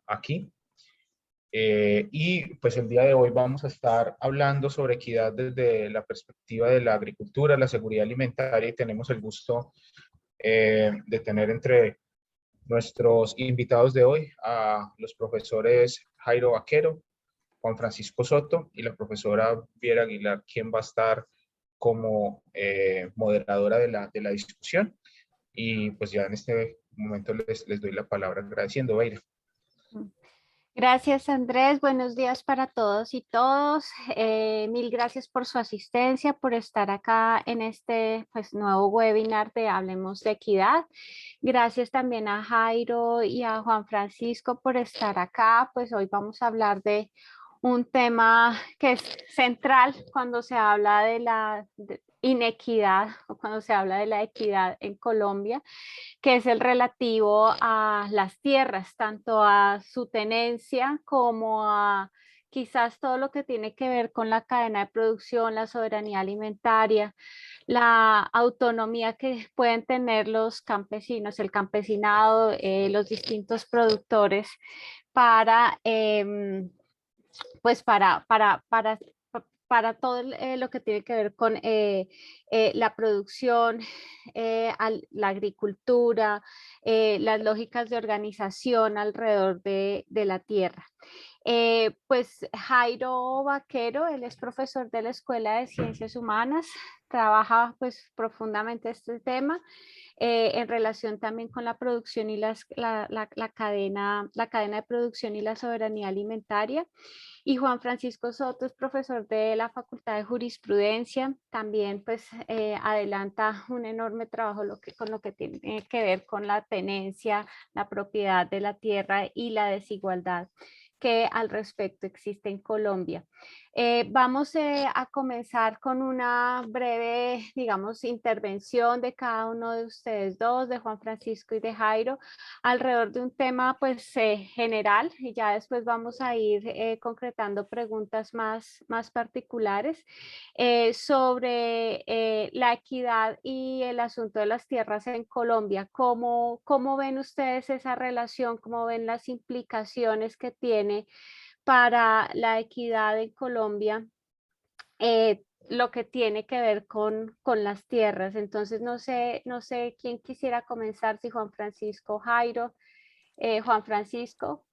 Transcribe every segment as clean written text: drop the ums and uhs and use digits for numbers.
aquí. Y pues el día de hoy vamos a estar hablando sobre equidad desde la perspectiva de la agricultura, la seguridad alimentaria, y tenemos el gusto de tener entre nuestros invitados de hoy a los profesores Jairo Vaquero, Juan Francisco Soto y la profesora Viera Aguilar, quien va a estar como moderadora de la discusión. Y pues ya en este momento les doy la palabra agradeciendo, Beira. Gracias, Andrés. Buenos días para todos y todos. Mil gracias por su asistencia, por estar acá en este nuevo webinar de Hablemos de Equidad. Gracias también a Jairo y a Juan Francisco por estar acá. Pues hoy vamos a hablar de un tema que es central cuando se habla de la inequidad o cuando se habla de la equidad en Colombia, que es el relativo a las tierras, tanto a su tenencia como a quizás todo lo que tiene que ver con la cadena de producción, la soberanía alimentaria, la autonomía que pueden tener los campesinos, el campesinado, los distintos productores para, pues para todo lo que tiene que ver con la producción, la agricultura, las lógicas de organización alrededor de la tierra. Pues Jairo Vaquero, él es profesor de la Escuela de Ciencias Humanas, trabaja pues profundamente este tema en relación también con la producción y la cadena de producción y la soberanía alimentaria. Y Juan Francisco Soto es profesor de la Facultad de Jurisprudencia, también pues adelanta un enorme trabajo con lo que tiene que ver con la tenencia, la propiedad de la tierra y la desigualdad que al respecto existe en Colombia. Vamos a comenzar con una breve, digamos, intervención de cada uno de ustedes dos, de Juan Francisco y de Jairo, alrededor de un tema pues general, y ya después vamos a ir concretando preguntas más particulares sobre la equidad y el asunto de las tierras en Colombia. ¿Cómo ven ustedes esa relación? ¿Cómo ven las implicaciones que tiene para la equidad en Colombia? Lo que tiene que ver con las tierras. Entonces, no sé quién quisiera comenzar, si Juan Francisco, Jairo. Juan Francisco,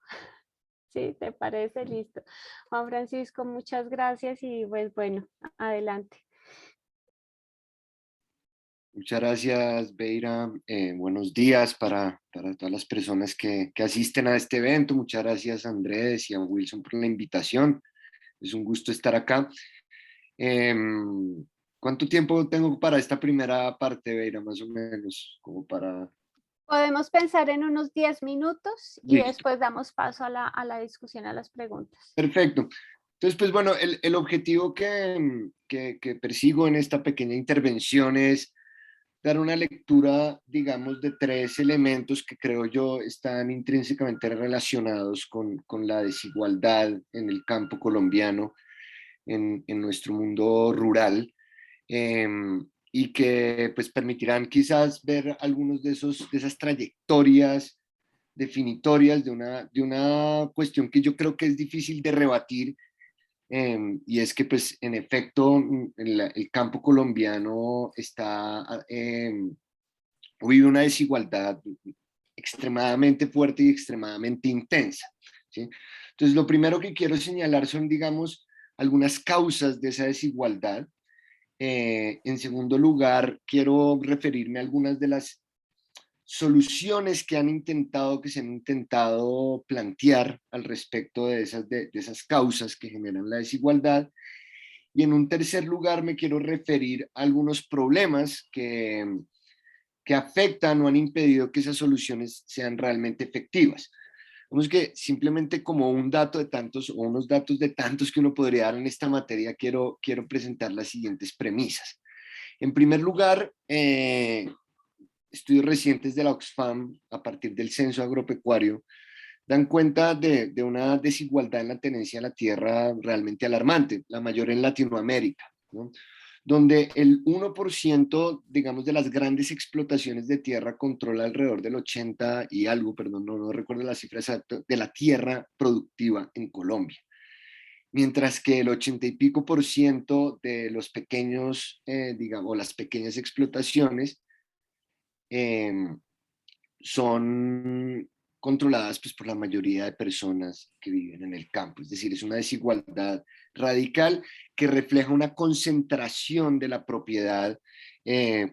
¿sí? ¿Te parece? Listo. Juan Francisco, muchas gracias y pues bueno, adelante. Muchas gracias, Beira. Buenos días para todas las personas que asisten a este evento. Muchas gracias a Andrés y a Wilson por la invitación. Es un gusto estar acá. ¿Cuánto tiempo tengo para esta primera parte, Beira, más o menos? Como para... Podemos pensar en unos 10 minutos y Listo. después damos paso a la discusión, a las preguntas. Perfecto. Entonces, pues bueno, el objetivo que persigo en esta pequeña intervención es dar una lectura, digamos, de tres elementos que creo yo están intrínsecamente relacionados con la desigualdad en el campo colombiano, en nuestro mundo rural, eh, y que pues permitirán quizás ver algunos de esas trayectorias definitorias de una cuestión que yo creo que es difícil de rebatir, y es que pues en efecto el campo colombiano vive una desigualdad extremadamente fuerte y extremadamente intensa, ¿sí? Entonces lo primero que quiero señalar son, digamos, algunas causas de esa desigualdad. En segundo lugar, quiero referirme a algunas de las soluciones que se han intentado plantear al respecto de esas causas que generan la desigualdad. Y en un tercer lugar me quiero referir a algunos problemas que afectan o han impedido que esas soluciones sean realmente efectivas. Vamos que simplemente como un dato de tantos o unos datos de tantos que uno podría dar en esta materia, quiero presentar las siguientes premisas. En primer lugar, estudios recientes de la Oxfam a partir del censo agropecuario dan cuenta de una desigualdad en la tenencia de la tierra realmente alarmante, la mayor en Latinoamérica, ¿no? donde el 1%, digamos, de las grandes explotaciones de tierra controla alrededor del 80 y algo, perdón, no recuerdo la cifra exacta, de la tierra productiva en Colombia. Mientras que el 80 y pico por ciento de los pequeños, digamos, las pequeñas explotaciones son controladas pues, por la mayoría de personas que viven en el campo. Es decir, es una desigualdad radical que refleja una concentración de la propiedad,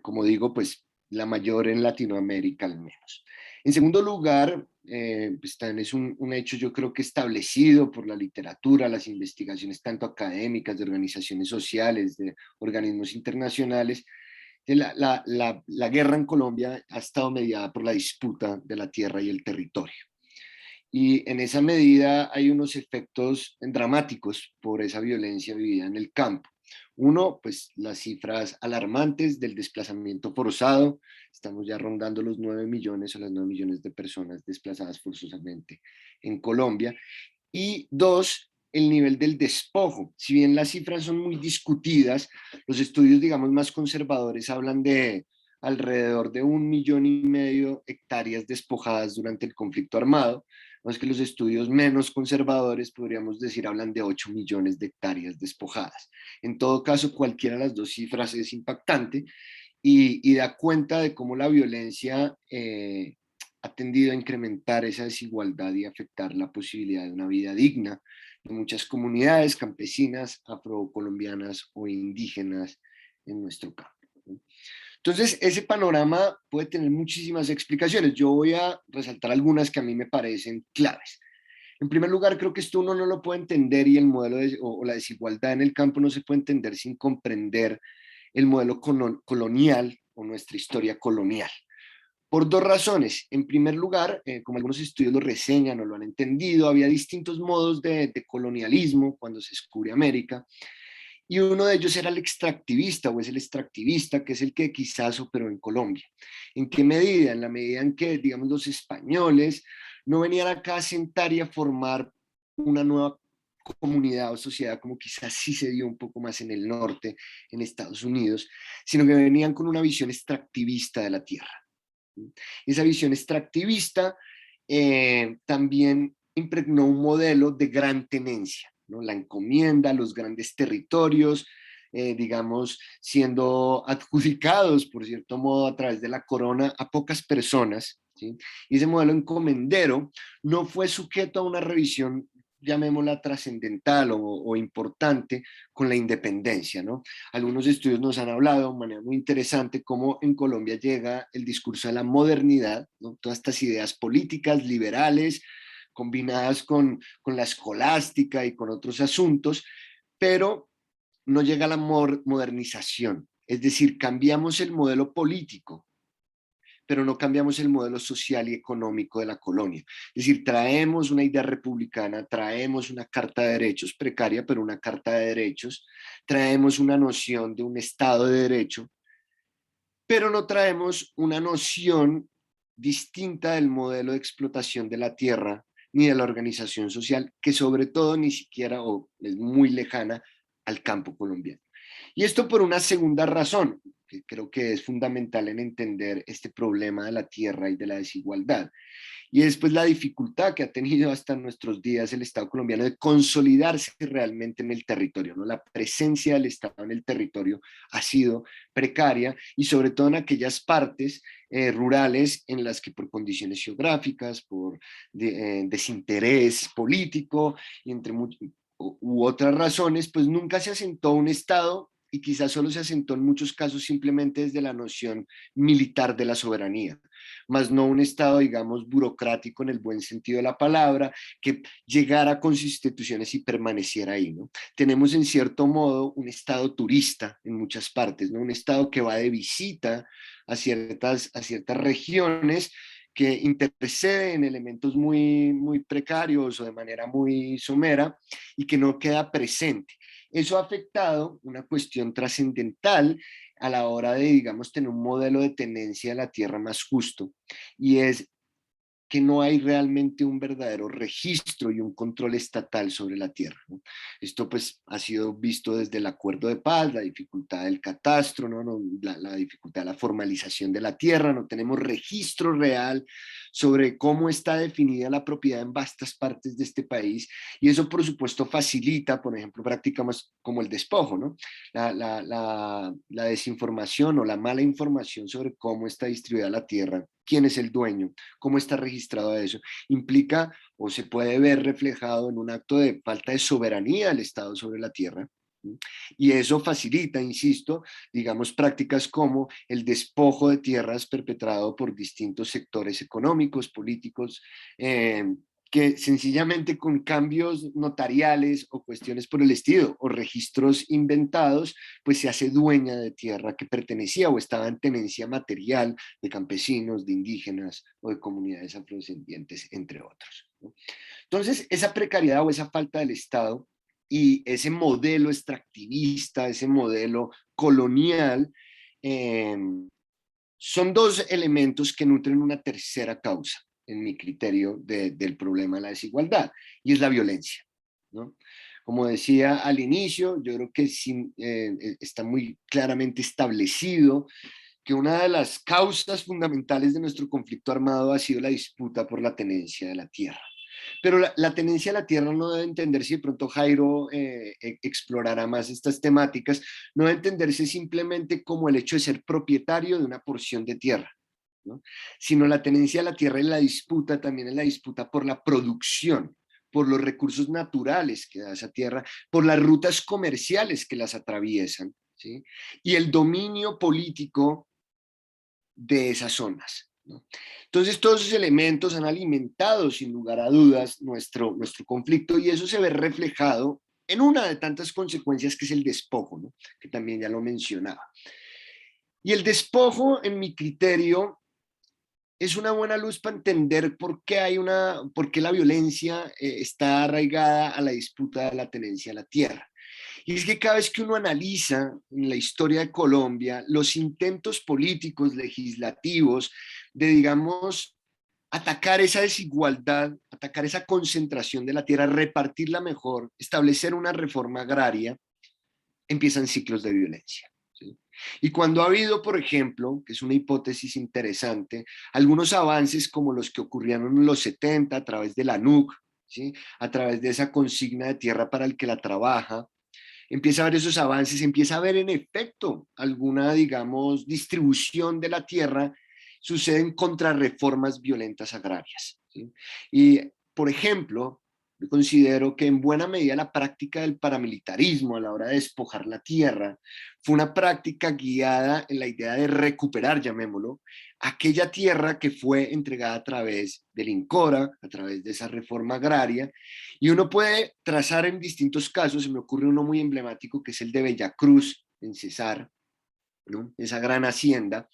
como digo, pues la mayor en Latinoamérica al menos. En segundo lugar, pues también es un hecho yo creo que establecido por la literatura, las investigaciones tanto académicas, de organizaciones sociales, de organismos internacionales. La guerra en Colombia ha estado mediada por la disputa de la tierra y el territorio. Y en esa medida hay unos efectos dramáticos por esa violencia vivida en el campo. Uno, pues las cifras alarmantes del desplazamiento forzado. Estamos ya rondando los 9 millones o las 9 millones de personas desplazadas forzosamente en Colombia. Y dos, el nivel del despojo. Si bien las cifras son muy discutidas, los estudios, digamos, más conservadores hablan de alrededor de 1,5 millones de hectáreas despojadas durante el conflicto armado, más que los estudios menos conservadores, podríamos decir, hablan de 8 millones de hectáreas despojadas. En todo caso, cualquiera de las dos cifras es impactante y da cuenta de cómo la violencia ha tendido a incrementar esa desigualdad y afectar la posibilidad de una vida digna de muchas comunidades campesinas, afrocolombianas o indígenas en nuestro campo. Entonces, ese panorama puede tener muchísimas explicaciones. Yo voy a resaltar algunas que a mí me parecen claves. En primer lugar, creo que esto uno no lo puede entender y el modelo o la desigualdad en el campo no se puede entender sin comprender el modelo colonial o nuestra historia colonial. Por dos razones. En primer lugar, como algunos estudios lo reseñan o lo han entendido, había distintos modos de colonialismo cuando se descubre América, y uno de ellos era el extractivista, o es el extractivista, que es el que quizás operó en Colombia. ¿En qué medida? En la medida en que, digamos, los españoles no venían acá a sentar y a formar una nueva comunidad o sociedad, como quizás sí se dio un poco más en el norte, en Estados Unidos, sino que venían con una visión extractivista de la tierra. Esa visión extractivista también impregnó un modelo de gran tenencia, ¿no? La encomienda, los grandes territorios, digamos, siendo adjudicados, por cierto modo, a través de la corona a pocas personas, ¿sí? Y ese modelo encomendero no fue sujeto a una revisión, llamémosla trascendental o importante, con la independencia, ¿no? Algunos estudios nos han hablado de manera muy interesante cómo en Colombia llega el discurso de la modernidad, ¿no? Todas estas ideas políticas liberales combinadas con la escolástica y con otros asuntos, pero no llega la modernización. Es decir, cambiamos el modelo político, pero no cambiamos el modelo social y económico de la colonia. Es decir, traemos una idea republicana, traemos una carta de derechos precaria, pero una carta de derechos, traemos una noción de un Estado de Derecho, pero no traemos una noción distinta del modelo de explotación de la tierra ni de la organización social, que sobre todo ni siquiera o es muy lejana al campo colombiano. Y esto por una segunda razón, que creo que es fundamental en entender este problema de la tierra y de la desigualdad. Y es pues la dificultad que ha tenido hasta nuestros días el Estado colombiano de consolidarse realmente en el territorio, ¿no? La presencia del Estado en el territorio ha sido precaria y sobre todo en aquellas partes rurales en las que por condiciones geográficas, por desinterés político y entre u otras razones, pues nunca se asentó un Estado y quizás solo se asentó en muchos casos simplemente desde la noción militar de la soberanía, más no un Estado, digamos, burocrático en el buen sentido de la palabra, que llegara con sus instituciones y permaneciera ahí, ¿no? Tenemos en cierto modo un Estado turista en muchas partes, ¿no? Un Estado que va de visita a ciertas regiones, que intercede en elementos muy precarios o de manera muy somera y que no queda presente. Eso ha afectado una cuestión trascendental a la hora de, digamos, tener un modelo de tenencia de la tierra más justo, y es que no hay realmente un verdadero registro y un control estatal sobre la tierra, ¿no? Esto pues ha sido visto desde el acuerdo de paz, la dificultad del catastro, ¿no? La dificultad de la formalización de la tierra, no tenemos registro real sobre cómo está definida la propiedad en vastas partes de este país, y eso por supuesto facilita, por ejemplo, prácticas como el despojo, ¿no? La desinformación o la mala información sobre cómo está distribuida la tierra, quién es el dueño, cómo está registrado eso, implica o se puede ver reflejado en un acto de falta de soberanía del Estado sobre la tierra. Y eso facilita, insisto, digamos, prácticas como el despojo de tierras perpetrado por distintos sectores económicos, políticos, que sencillamente con cambios notariales o cuestiones por el estilo o registros inventados, pues se hace dueña de tierra que pertenecía o estaba en tenencia material de campesinos, de indígenas o de comunidades afrodescendientes, entre otros, ¿no? Entonces, esa precariedad o esa falta del Estado y ese modelo extractivista, ese modelo colonial, eh, son dos elementos que nutren una tercera causa, en mi criterio, del problema de la desigualdad, y es la violencia, ¿no? Como decía al inicio, yo creo que está muy claramente establecido que una de las causas fundamentales de nuestro conflicto armado ha sido la disputa por la tenencia de la tierra. Pero la tenencia de la tierra no debe entenderse, de pronto Jairo explorará más estas temáticas, no debe entenderse simplemente como el hecho de ser propietario de una porción de tierra, ¿no? Sino la tenencia de la tierra y la disputa también es la disputa por la producción, por los recursos naturales que da esa tierra, por las rutas comerciales que las atraviesan, ¿sí? Y el dominio político de esas zonas, ¿no? Entonces todos esos elementos han alimentado sin lugar a dudas nuestro conflicto, y eso se ve reflejado en una de tantas consecuencias que es el despojo, ¿no? Que también ya lo mencionaba. Y el despojo, en mi criterio, es una buena luz para entender por qué la violencia está arraigada a la disputa de la tenencia de la tierra. Y es que cada vez que uno analiza en la historia de Colombia los intentos políticos, legislativos, de, digamos, atacar esa desigualdad, atacar esa concentración de la tierra, repartirla mejor, establecer una reforma agraria, empiezan ciclos de violencia, ¿sí? Y cuando ha habido, por ejemplo, que es una hipótesis interesante, algunos avances como los que ocurrieron en los 70 a través de la NUC, ¿sí? A través de esa consigna de tierra para el que la trabaja, empieza a ver esos avances, empieza a ver en efecto alguna, digamos, distribución de la tierra, suceden contrarreformas violentas agrarias, ¿sí? Y, por ejemplo, yo considero que en buena medida la práctica del paramilitarismo a la hora de despojar la tierra fue una práctica guiada en la idea de recuperar, llamémoslo, aquella tierra que fue entregada a través del INCORA, a través de esa reforma agraria, y uno puede trazar en distintos casos. Se me ocurre uno muy emblemático que es el de Bellacruz, en Cesar, ¿no? Esa gran hacienda,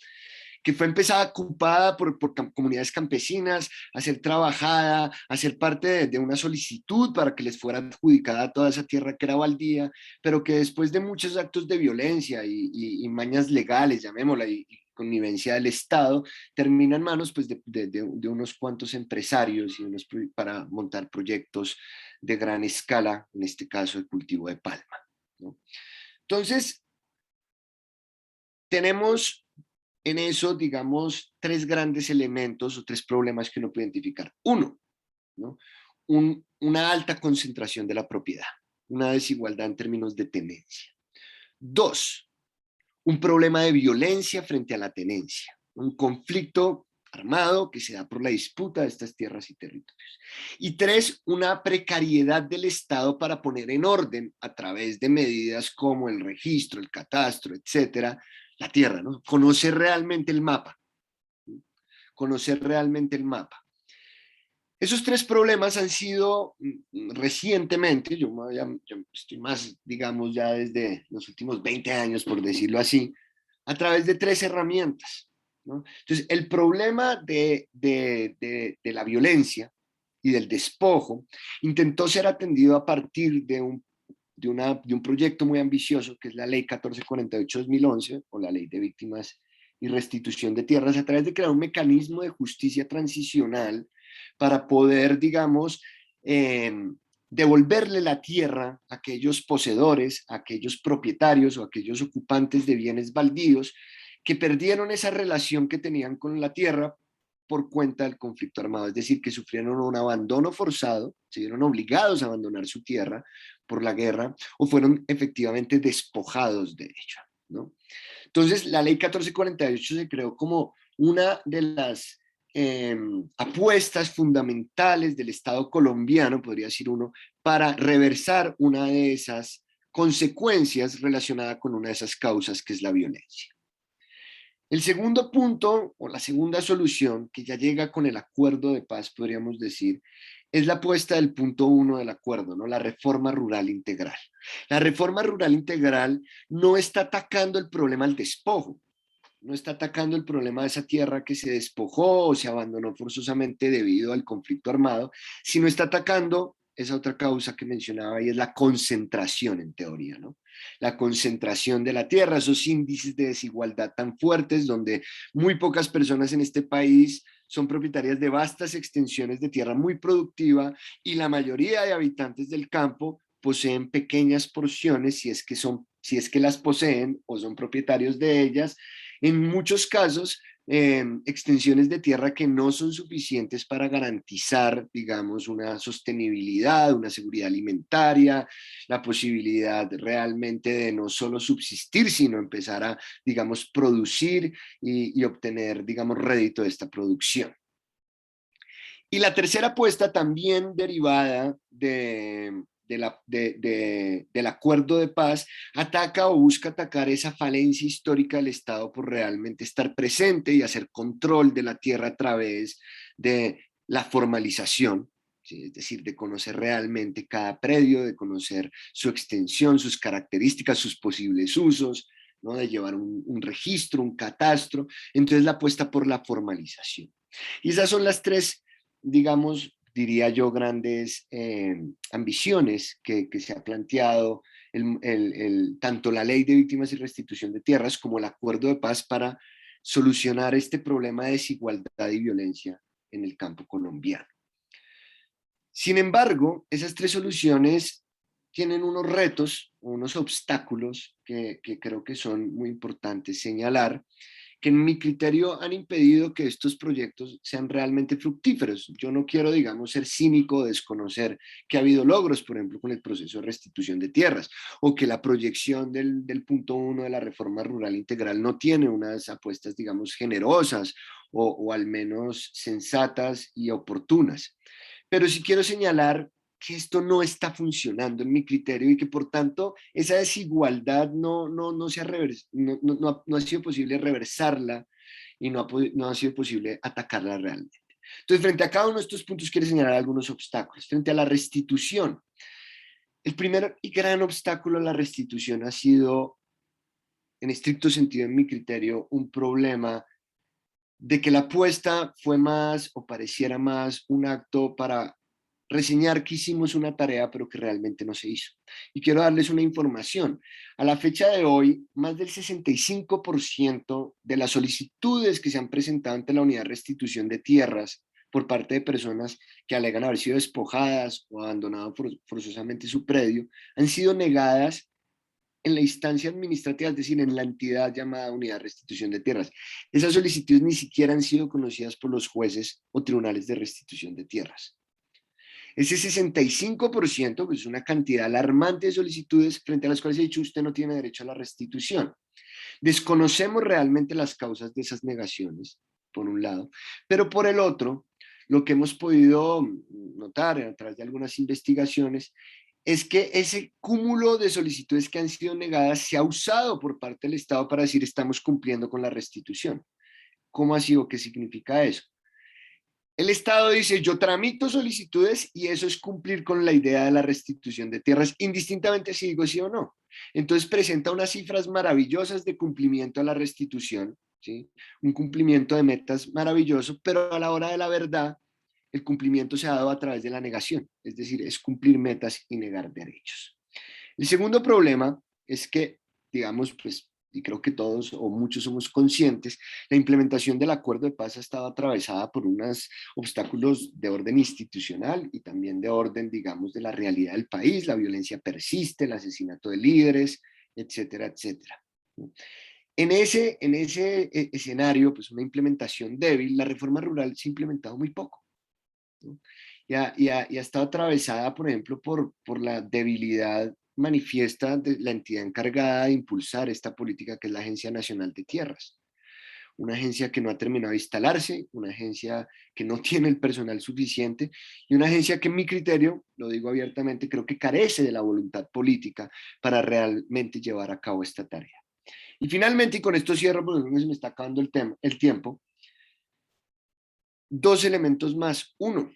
que fue empezada ocupada por comunidades campesinas, a ser trabajada, a ser parte de una solicitud para que les fuera adjudicada toda esa tierra que era baldía, pero que después de muchos actos de violencia y mañas legales, llamémosla, y connivencia del Estado, termina en manos pues, de unos cuantos empresarios para montar proyectos de gran escala, en este caso de cultivo de palma, ¿no? Entonces, tenemos en eso, digamos, tres grandes elementos o tres problemas que uno puede identificar. Uno, ¿no? Una alta concentración de la propiedad, una desigualdad en términos de tenencia. Dos, un problema de violencia frente a la tenencia, un conflicto armado que se da por la disputa de estas tierras y territorios. Y tres, una precariedad del Estado para poner en orden a través de medidas como el registro, el catastro, etcétera, la tierra, ¿no? Conocer realmente el mapa, conocer realmente el mapa. Esos tres problemas han sido recientemente, yo estoy más, digamos, ya desde los últimos 20 años, por decirlo así, a través de tres herramientas, ¿no? Entonces, el problema de la violencia y del despojo intentó ser atendido a partir de un proyecto muy ambicioso, que es la Ley 1448-2011, o la Ley de Víctimas y Restitución de Tierras, a través de crear un mecanismo de justicia transicional para poder, digamos, devolverle la tierra a aquellos poseedores, a aquellos propietarios o a aquellos ocupantes de bienes baldíos que perdieron esa relación que tenían con la tierra por cuenta del conflicto armado, es decir, que sufrieron un abandono forzado, se vieron obligados a abandonar su tierra por la guerra o fueron efectivamente despojados de ella, ¿no? Entonces, la ley 1448 se creó como una de las apuestas fundamentales del Estado colombiano, podría decir uno, para reversar una de esas consecuencias relacionadas con una de esas causas que es la violencia. El segundo punto, o la segunda solución, que ya llega con el acuerdo de paz, podríamos decir, es la apuesta del punto 1 del acuerdo, ¿no? La reforma rural integral. La reforma rural integral no está atacando el problema del despojo, no está atacando el problema de esa tierra que se despojó o se abandonó forzosamente debido al conflicto armado, sino está atacando esa otra causa que mencionaba y es la concentración en teoría, ¿no? La concentración de la tierra, esos índices de desigualdad tan fuertes donde muy pocas personas en este país son propietarias de vastas extensiones de tierra muy productiva y la mayoría de habitantes del campo poseen pequeñas porciones si es que las poseen o son propietarios de ellas, en muchos casos extensiones de tierra que no son suficientes para garantizar, digamos, una sostenibilidad, una seguridad alimentaria, la posibilidad realmente de no solo subsistir, sino empezar a, digamos, producir y obtener, digamos, rédito de esta producción. Y la tercera apuesta, también derivada del acuerdo de paz, ataca o busca atacar esa falencia histórica del Estado por realmente estar presente y hacer control de la tierra a través de la formalización, ¿sí? Es decir, de conocer realmente cada predio, de conocer su extensión, sus características, sus posibles usos, ¿no? De llevar un registro, un catastro. Entonces la apuesta por la formalización. Y esas son las tres, digamos, diría yo, grandes ambiciones que se ha planteado tanto la ley de víctimas y restitución de tierras como el acuerdo de paz para solucionar este problema de desigualdad y violencia en el campo colombiano. Sin embargo, esas tres soluciones tienen unos retos, unos obstáculos que creo que son muy importantes señalar, que en mi criterio han impedido que estos proyectos sean realmente fructíferos. Yo no quiero, digamos, ser cínico o desconocer que ha habido logros, por ejemplo, con el proceso de restitución de tierras, o que la proyección del punto 1 de la reforma rural integral no tiene unas apuestas, digamos, generosas o al menos sensatas y oportunas. Pero sí quiero señalar que esto no está funcionando en mi criterio y que por tanto esa desigualdad no ha sido posible reversarla y no ha sido posible atacarla realmente. Entonces, frente a cada uno de estos puntos quiero señalar algunos obstáculos. Frente a la restitución, el primer y gran obstáculo a la restitución ha sido, en estricto sentido en mi criterio, un problema de que la apuesta fue más o pareciera más un acto para reseñar que hicimos una tarea pero que realmente no se hizo. Y quiero darles una información. A la fecha de hoy, más del 65% de las solicitudes que se han presentado ante la unidad de restitución de tierras por parte de personas que alegan haber sido despojadas o abandonado forzosamente su predio, han sido negadas en la instancia administrativa, es decir, en la entidad llamada Unidad de Restitución de Tierras. Esas solicitudes ni siquiera han sido conocidas por los jueces o tribunales de restitución de tierras. Ese 65%, pues es una cantidad alarmante de solicitudes frente a las cuales he dicho usted no tiene derecho a la restitución. Desconocemos realmente las causas de esas negaciones, por un lado, pero por el otro, lo que hemos podido notar a través de algunas investigaciones es que ese cúmulo de solicitudes que han sido negadas se ha usado por parte del Estado para decir estamos cumpliendo con la restitución. ¿Cómo ha sido? ¿Qué significa eso? El Estado dice, yo tramito solicitudes y eso es cumplir con la idea de la restitución de tierras, indistintamente si digo sí o no. Entonces presenta unas cifras maravillosas de cumplimiento a la restitución, ¿sí? Un cumplimiento de metas maravilloso, pero a la hora de la verdad, el cumplimiento se ha dado a través de la negación, es decir, es cumplir metas y negar derechos. El segundo problema es que, digamos, pues y creo que todos o muchos somos conscientes, la implementación del acuerdo de paz ha estado atravesada por unos obstáculos de orden institucional y también de orden, digamos, de la realidad del país. La violencia persiste, el asesinato de líderes, etcétera, etcétera. En ese escenario, pues una implementación débil, la reforma rural se ha implementado muy poco, ¿no? Y ha estado atravesada, por ejemplo, por la debilidad manifiesta de la entidad encargada de impulsar esta política, que es la Agencia Nacional de Tierras. Una agencia que no ha terminado de instalarse, una agencia que no tiene el personal suficiente y una agencia que en mi criterio, lo digo abiertamente, creo que carece de la voluntad política para realmente llevar a cabo esta tarea. Y finalmente, y con esto cierro porque se me está acabando el tiempo, dos elementos más. Uno,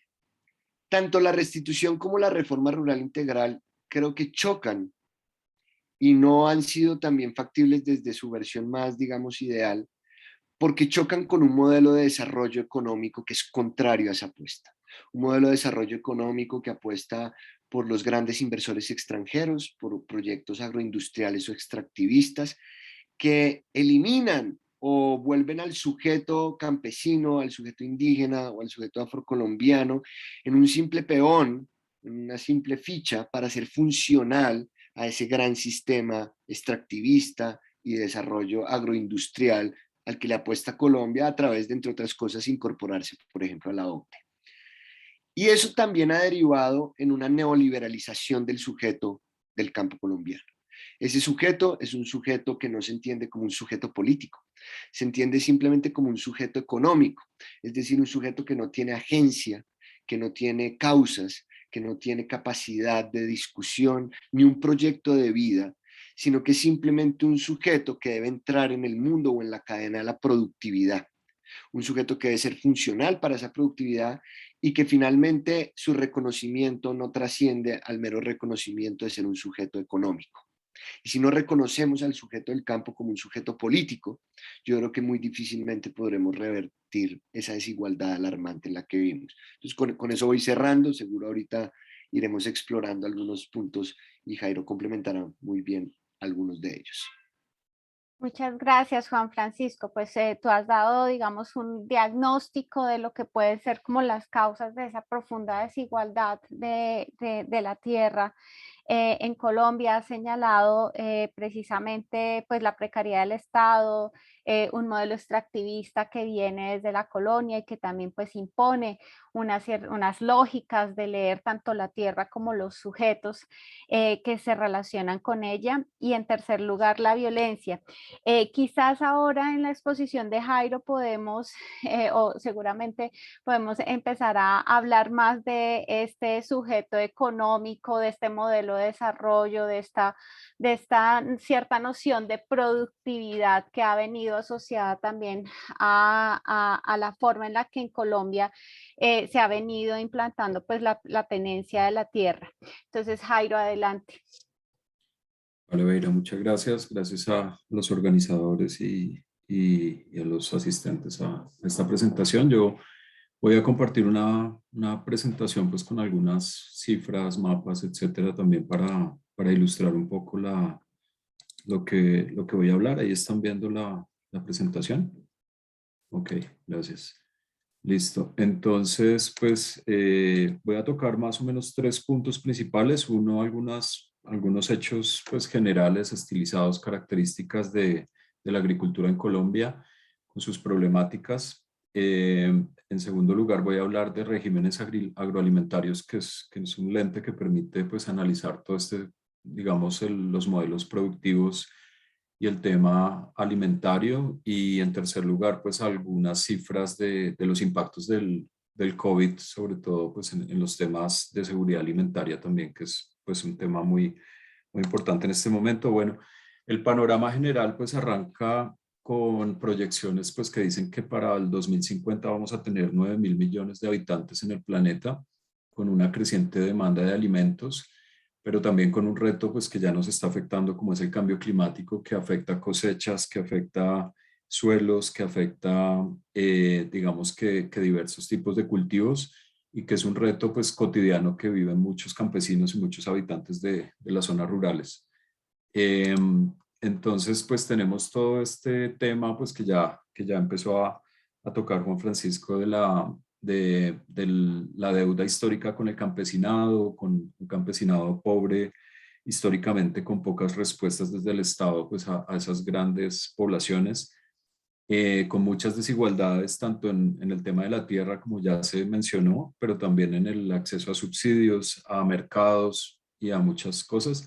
tanto la restitución como la reforma rural integral creo que chocan y no han sido también factibles desde su versión más, digamos, ideal, porque chocan con un modelo de desarrollo económico que es contrario a esa apuesta. Un modelo de desarrollo económico que apuesta por los grandes inversores extranjeros, por proyectos agroindustriales o extractivistas, que eliminan o vuelven al sujeto campesino, al sujeto indígena o al sujeto afrocolombiano en un simple peón, en una simple ficha para ser funcional a ese gran sistema extractivista y de desarrollo agroindustrial al que le apuesta Colombia a través de, entre otras cosas, incorporarse, por ejemplo, a la OCDE. Y eso también ha derivado en una neoliberalización del sujeto del campo colombiano. Ese sujeto es un sujeto que no se entiende como un sujeto político, se entiende simplemente como un sujeto económico, es decir, un sujeto que no tiene agencia, que no tiene causas, que no tiene capacidad de discusión, ni un proyecto de vida, sino que es simplemente un sujeto que debe entrar en el mundo o en la cadena de la productividad. Un sujeto que debe ser funcional para esa productividad y que finalmente su reconocimiento no trasciende al mero reconocimiento de ser un sujeto económico. Y si no reconocemos al sujeto del campo como un sujeto político, yo creo que muy difícilmente podremos revertir esa desigualdad alarmante en la que vivimos. Entonces, con eso voy cerrando. Seguro ahorita iremos explorando algunos puntos y Jairo complementará muy bien algunos de ellos. Muchas gracias, Juan Francisco. Pues tú has dado, digamos, un diagnóstico de lo que pueden ser como las causas de esa profunda desigualdad de la tierra. En Colombia ha señalado precisamente pues, la precariedad del Estado, un modelo extractivista que viene desde la colonia y que también pues, impone unas lógicas de leer tanto la tierra como los sujetos que se relacionan con ella. Y en tercer lugar, la violencia. Quizás ahora en la exposición de Jairo podemos, o seguramente podemos empezar a hablar más de este sujeto económico, de este modelo de desarrollo, de esta cierta noción de productividad que ha venido asociada también a la forma en la que en Colombia se ha venido implantando pues la tenencia de la tierra. Entonces, Jairo, adelante. Vale, Beira, muchas gracias. Gracias a los organizadores y a los asistentes a esta presentación. Yo voy a compartir una presentación pues, con algunas cifras, mapas, etcétera, también para ilustrar un poco lo que voy a hablar. Ahí están viendo la presentación. Ok, gracias. Listo. Entonces, pues voy a tocar más o menos 3 puntos principales. Uno, algunos hechos pues, generales, estilizados, características de la agricultura en Colombia, con sus problemáticas. En segundo lugar, voy a hablar de regímenes agroalimentarios, que es un lente que permite pues, analizar todo digamos, los modelos productivos y el tema alimentario. Y en tercer lugar, pues algunas cifras de los impactos del COVID, sobre todo pues en los temas de seguridad alimentaria también, que es pues un tema muy importante en este momento. Bueno, el panorama general pues arranca con proyecciones pues que dicen que para el 2050 vamos a tener 9.000 millones de habitantes en el planeta, con una creciente demanda de alimentos, pero también con un reto pues que ya nos está afectando, como es el cambio climático, que afecta cosechas, que afecta suelos, que afecta digamos que diversos tipos de cultivos, y que es un reto pues cotidiano que viven muchos campesinos y muchos habitantes de las zonas rurales. Entonces, pues tenemos todo este tema pues que ya empezó a tocar Juan Francisco de la deuda histórica con el campesinado, con un campesinado pobre históricamente con pocas respuestas desde el Estado pues a esas grandes poblaciones, con muchas desigualdades tanto en el tema de la tierra como ya se mencionó, pero también en el acceso a subsidios, a mercados y a muchas cosas.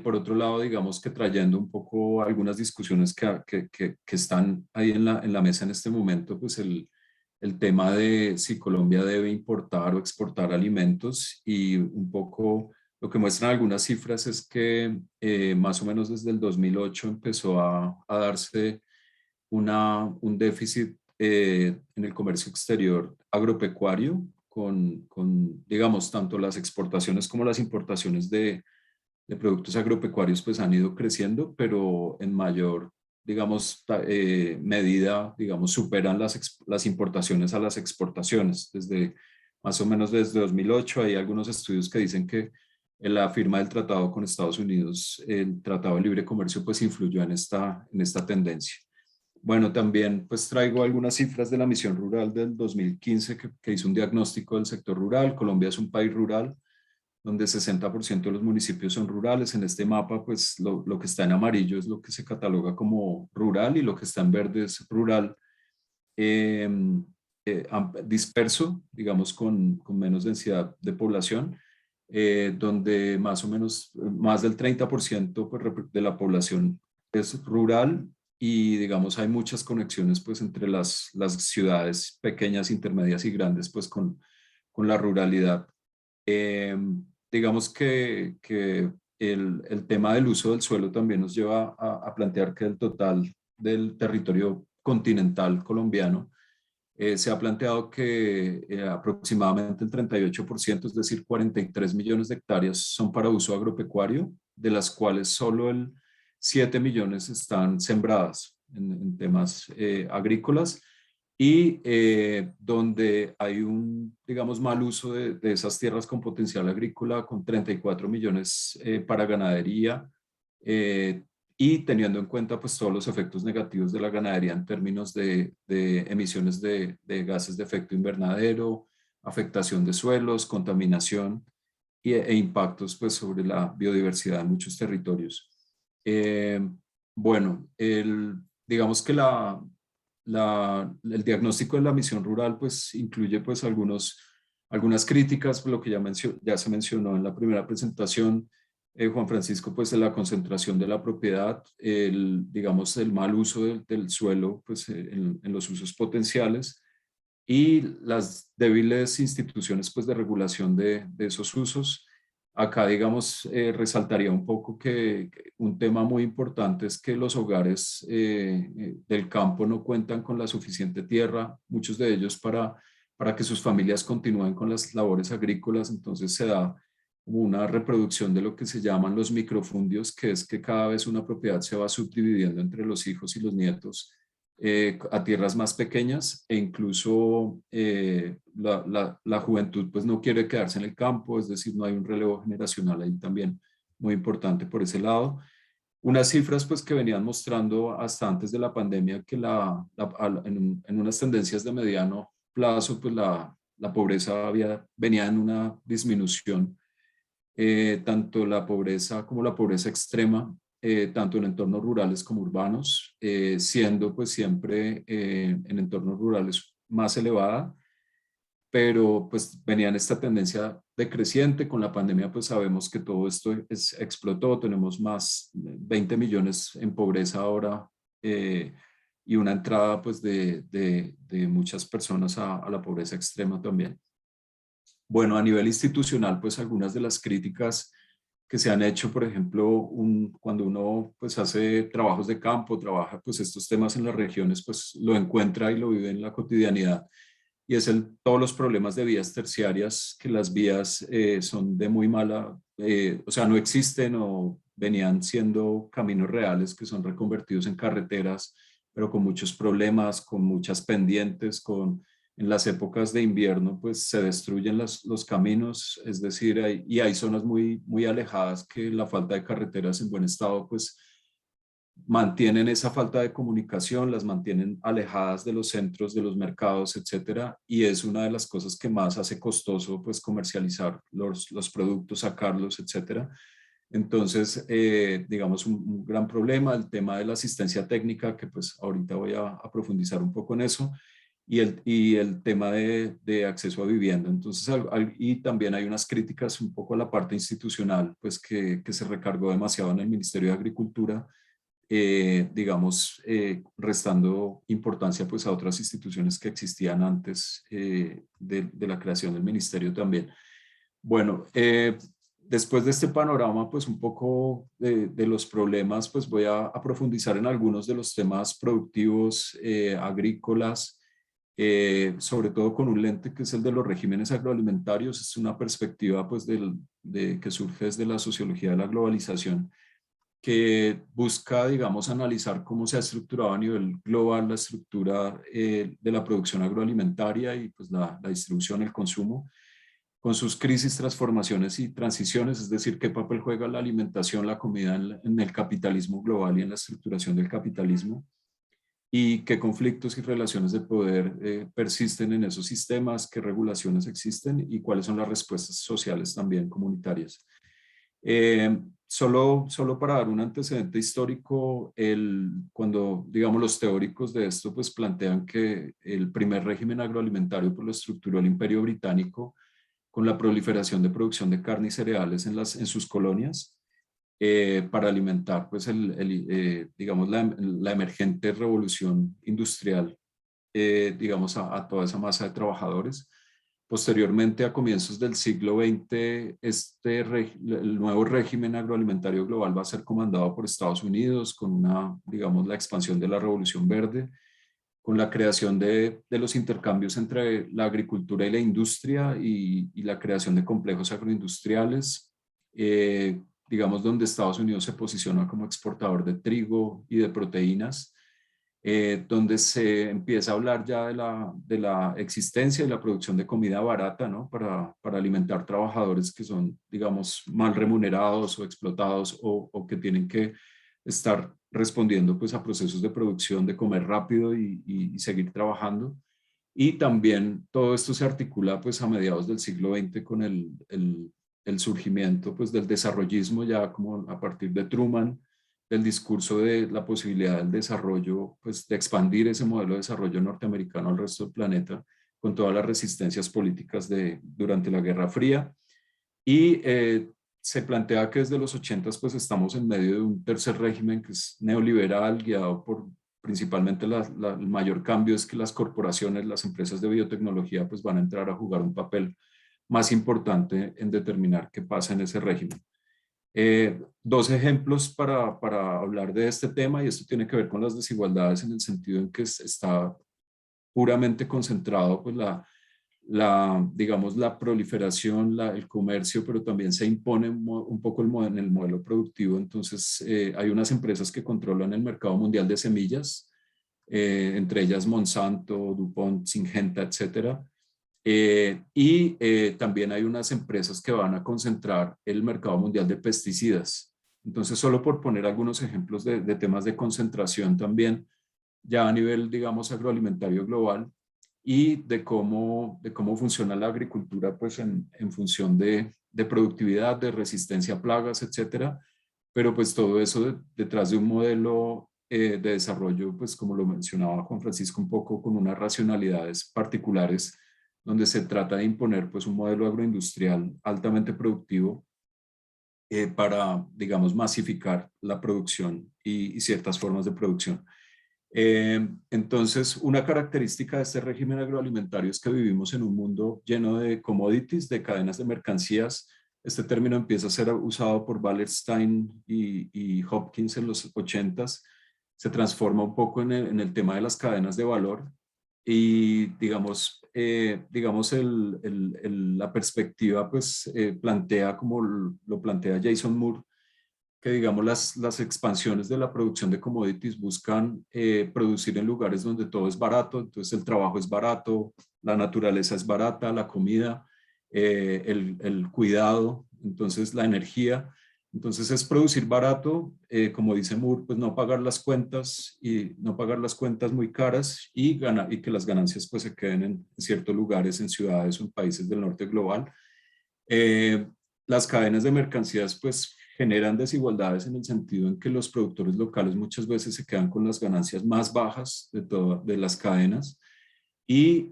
Por otro lado, digamos que trayendo un poco algunas discusiones que están ahí en la mesa en este momento, pues el tema de si Colombia debe importar o exportar alimentos y un poco lo que muestran algunas cifras es que más o menos desde el 2008 empezó a darse un déficit en el comercio exterior agropecuario digamos, tanto las exportaciones como las importaciones de productos agropecuarios pues han ido creciendo, pero en mayor, digamos, medida, digamos, superan las importaciones a las exportaciones. Más o menos desde 2008 hay algunos estudios que dicen que en la firma del tratado con Estados Unidos, el Tratado de Libre Comercio, pues influyó en esta tendencia. Bueno, también pues traigo algunas cifras de la Misión Rural del 2015 que hizo un diagnóstico del sector rural. Colombia es un país rural donde 60% de los municipios son rurales. En este mapa, pues lo que está en amarillo es lo que se cataloga como rural y lo que está en verde es rural eh, disperso, digamos, con menos densidad de población, donde más o menos más del 30% pues, de la población es rural y, digamos, hay muchas conexiones pues, entre las ciudades pequeñas, intermedias y grandes pues, con la ruralidad. Digamos que el tema del uso del suelo también nos lleva a plantear que el total del territorio continental colombiano se ha planteado que aproximadamente el 38%, es decir, 43 millones de hectáreas son para uso agropecuario, de las cuales solo el 7 millones están sembradas en temas agrícolas y donde hay un, digamos, mal uso de esas tierras con potencial agrícola, con 34 millones para ganadería, y teniendo en cuenta pues todos los efectos negativos de la ganadería en términos de emisiones de gases de efecto invernadero, afectación de suelos, contaminación impactos pues sobre la biodiversidad en muchos territorios. Bueno, digamos que el diagnóstico de la misión rural pues incluye pues algunas críticas, lo que ya se mencionó en la primera presentación, Juan Francisco, pues en la concentración de la propiedad, digamos el mal uso del suelo pues en los usos potenciales y las débiles instituciones pues de regulación de esos usos. Acá, digamos, resaltaría un poco que un tema muy importante es que los hogares del campo no cuentan con la suficiente tierra, muchos de ellos para que sus familias continúen con las labores agrícolas, entonces se da como una reproducción de lo que se llaman los microfundios, que es que cada vez una propiedad se va subdividiendo entre los hijos y los nietos a tierras más pequeñas e incluso la juventud pues no quiere quedarse en el campo, es decir, no hay un relevo generacional ahí también muy importante por ese lado. Unas cifras pues que venían mostrando hasta antes de la pandemia que en unas tendencias de mediano plazo pues la pobreza venía en una disminución, tanto la pobreza como la pobreza extrema, tanto en entornos rurales como urbanos, siendo pues siempre en entornos rurales más elevada, pero pues venía en esta tendencia decreciente. Con la pandemia pues sabemos que todo esto explotó, tenemos más 20 millones en pobreza ahora y una entrada pues de muchas personas a la pobreza extrema también. Bueno, a nivel institucional, pues algunas de las críticas que se han hecho, por ejemplo, cuando uno pues hace trabajos de campo, trabaja pues estos temas en las regiones, pues lo encuentra y lo vive en la cotidianidad. Y es todos los problemas de vías terciarias, que las vías son de muy mala, o sea, no existen o venían siendo caminos reales que son reconvertidos en carreteras, pero con muchos problemas, con muchas pendientes, en las épocas de invierno pues se destruyen los caminos, es decir, hay zonas muy alejadas que la falta de carreteras en buen estado pues mantienen esa falta de comunicación, las mantienen alejadas de los centros, de los mercados, etcétera, y es una de las cosas que más hace costoso pues comercializar los productos, sacarlos, etcétera. Entonces, digamos, un gran problema, el tema de la asistencia técnica, que pues ahorita voy a profundizar un poco en eso, y el tema de acceso a vivienda. Entonces, y también hay unas críticas un poco a la parte institucional, pues que se recargó demasiado en el Ministerio de Agricultura, digamos, restando importancia pues a otras instituciones que existían antes de la creación del ministerio también. Bueno, después de este panorama, pues un poco de los problemas, pues voy a profundizar en algunos de los temas productivos, agrícolas, sobre todo con un lente que es el de los regímenes agroalimentarios. Es una perspectiva pues que surge desde la sociología de la globalización, que busca, digamos, analizar cómo se ha estructurado a nivel global la estructura de la producción agroalimentaria y pues la distribución, el consumo, con sus crisis, transformaciones y transiciones, es decir, qué papel juega la alimentación, la comida en el capitalismo global y en la estructuración del capitalismo, y qué conflictos y relaciones de poder persisten en esos sistemas, qué regulaciones existen y cuáles son las respuestas sociales también comunitarias. Solo para dar un antecedente histórico, cuando, digamos, los teóricos de esto pues plantean que el primer régimen agroalimentario pues lo estructuró el Imperio Británico con la proliferación de producción de carne y cereales en sus colonias para alimentar pues digamos, la emergente revolución industrial, digamos, a toda esa masa de trabajadores. Posteriormente, a comienzos del siglo XX, el nuevo régimen agroalimentario global va a ser comandado por Estados Unidos con digamos, la expansión de la Revolución Verde, con la creación de los intercambios entre la agricultura y la industria y la creación de complejos agroindustriales, digamos, donde Estados Unidos se posiciona como exportador de trigo y de proteínas, donde se empieza a hablar ya de la existencia y la producción de comida barata, ¿no? Para alimentar trabajadores que son, digamos, mal remunerados o explotados o que tienen que estar respondiendo pues a procesos de producción, de comer rápido y seguir trabajando. Y también todo esto se articula pues a mediados del siglo XX con el surgimiento pues del desarrollismo ya como a partir de Truman, del discurso de la posibilidad del desarrollo, pues de expandir ese modelo de desarrollo norteamericano al resto del planeta con todas las resistencias políticas durante la Guerra Fría. Y se plantea que desde los 80 pues estamos en medio de un tercer régimen que es neoliberal, guiado por principalmente el mayor cambio es que las corporaciones, las empresas de biotecnología pues van a entrar a jugar un papel más importante en determinar qué pasa en ese régimen. Dos ejemplos para hablar de este tema, y esto tiene que ver con las desigualdades en el sentido en que está puramente concentrado pues digamos, la proliferación, el comercio, pero también se impone un poco en el modelo productivo. Entonces, hay unas empresas que controlan el mercado mundial de semillas, entre ellas Monsanto, DuPont, Syngenta, etcétera. También hay unas empresas que van a concentrar el mercado mundial de pesticidas. Entonces, solo por poner algunos ejemplos de temas de concentración también, ya a nivel, digamos, agroalimentario global, y de cómo funciona la agricultura pues en función de productividad, de resistencia a plagas, etcétera. Pero pues todo eso detrás de un modelo de desarrollo, pues como lo mencionaba Juan Francisco un poco, con unas racionalidades particulares, donde se trata de imponer pues un modelo agroindustrial altamente productivo para, digamos, masificar la producción y ciertas formas de producción. Entonces, una característica de este régimen agroalimentario es que vivimos en un mundo lleno de commodities, de cadenas de mercancías. Este término empieza a ser usado por Wallerstein y Hopkins en los 80s. Se transforma un poco en el tema de las cadenas de valor y digamos, la perspectiva pues plantea como lo plantea Jason Moore, digamos, las expansiones de la producción de commodities buscan producir en lugares donde todo es barato, entonces el trabajo es barato, la naturaleza es barata, la comida, el cuidado, entonces la energía. Entonces es producir barato, como dice Moore, pues no pagar las cuentas y no pagar las cuentas muy caras y que las ganancias pues se queden en ciertos lugares, en ciudades o en países del norte global. Eh, las cadenas de mercancías pues generan desigualdades en el sentido en que los productores locales muchas veces se quedan con las ganancias más bajas de las cadenas y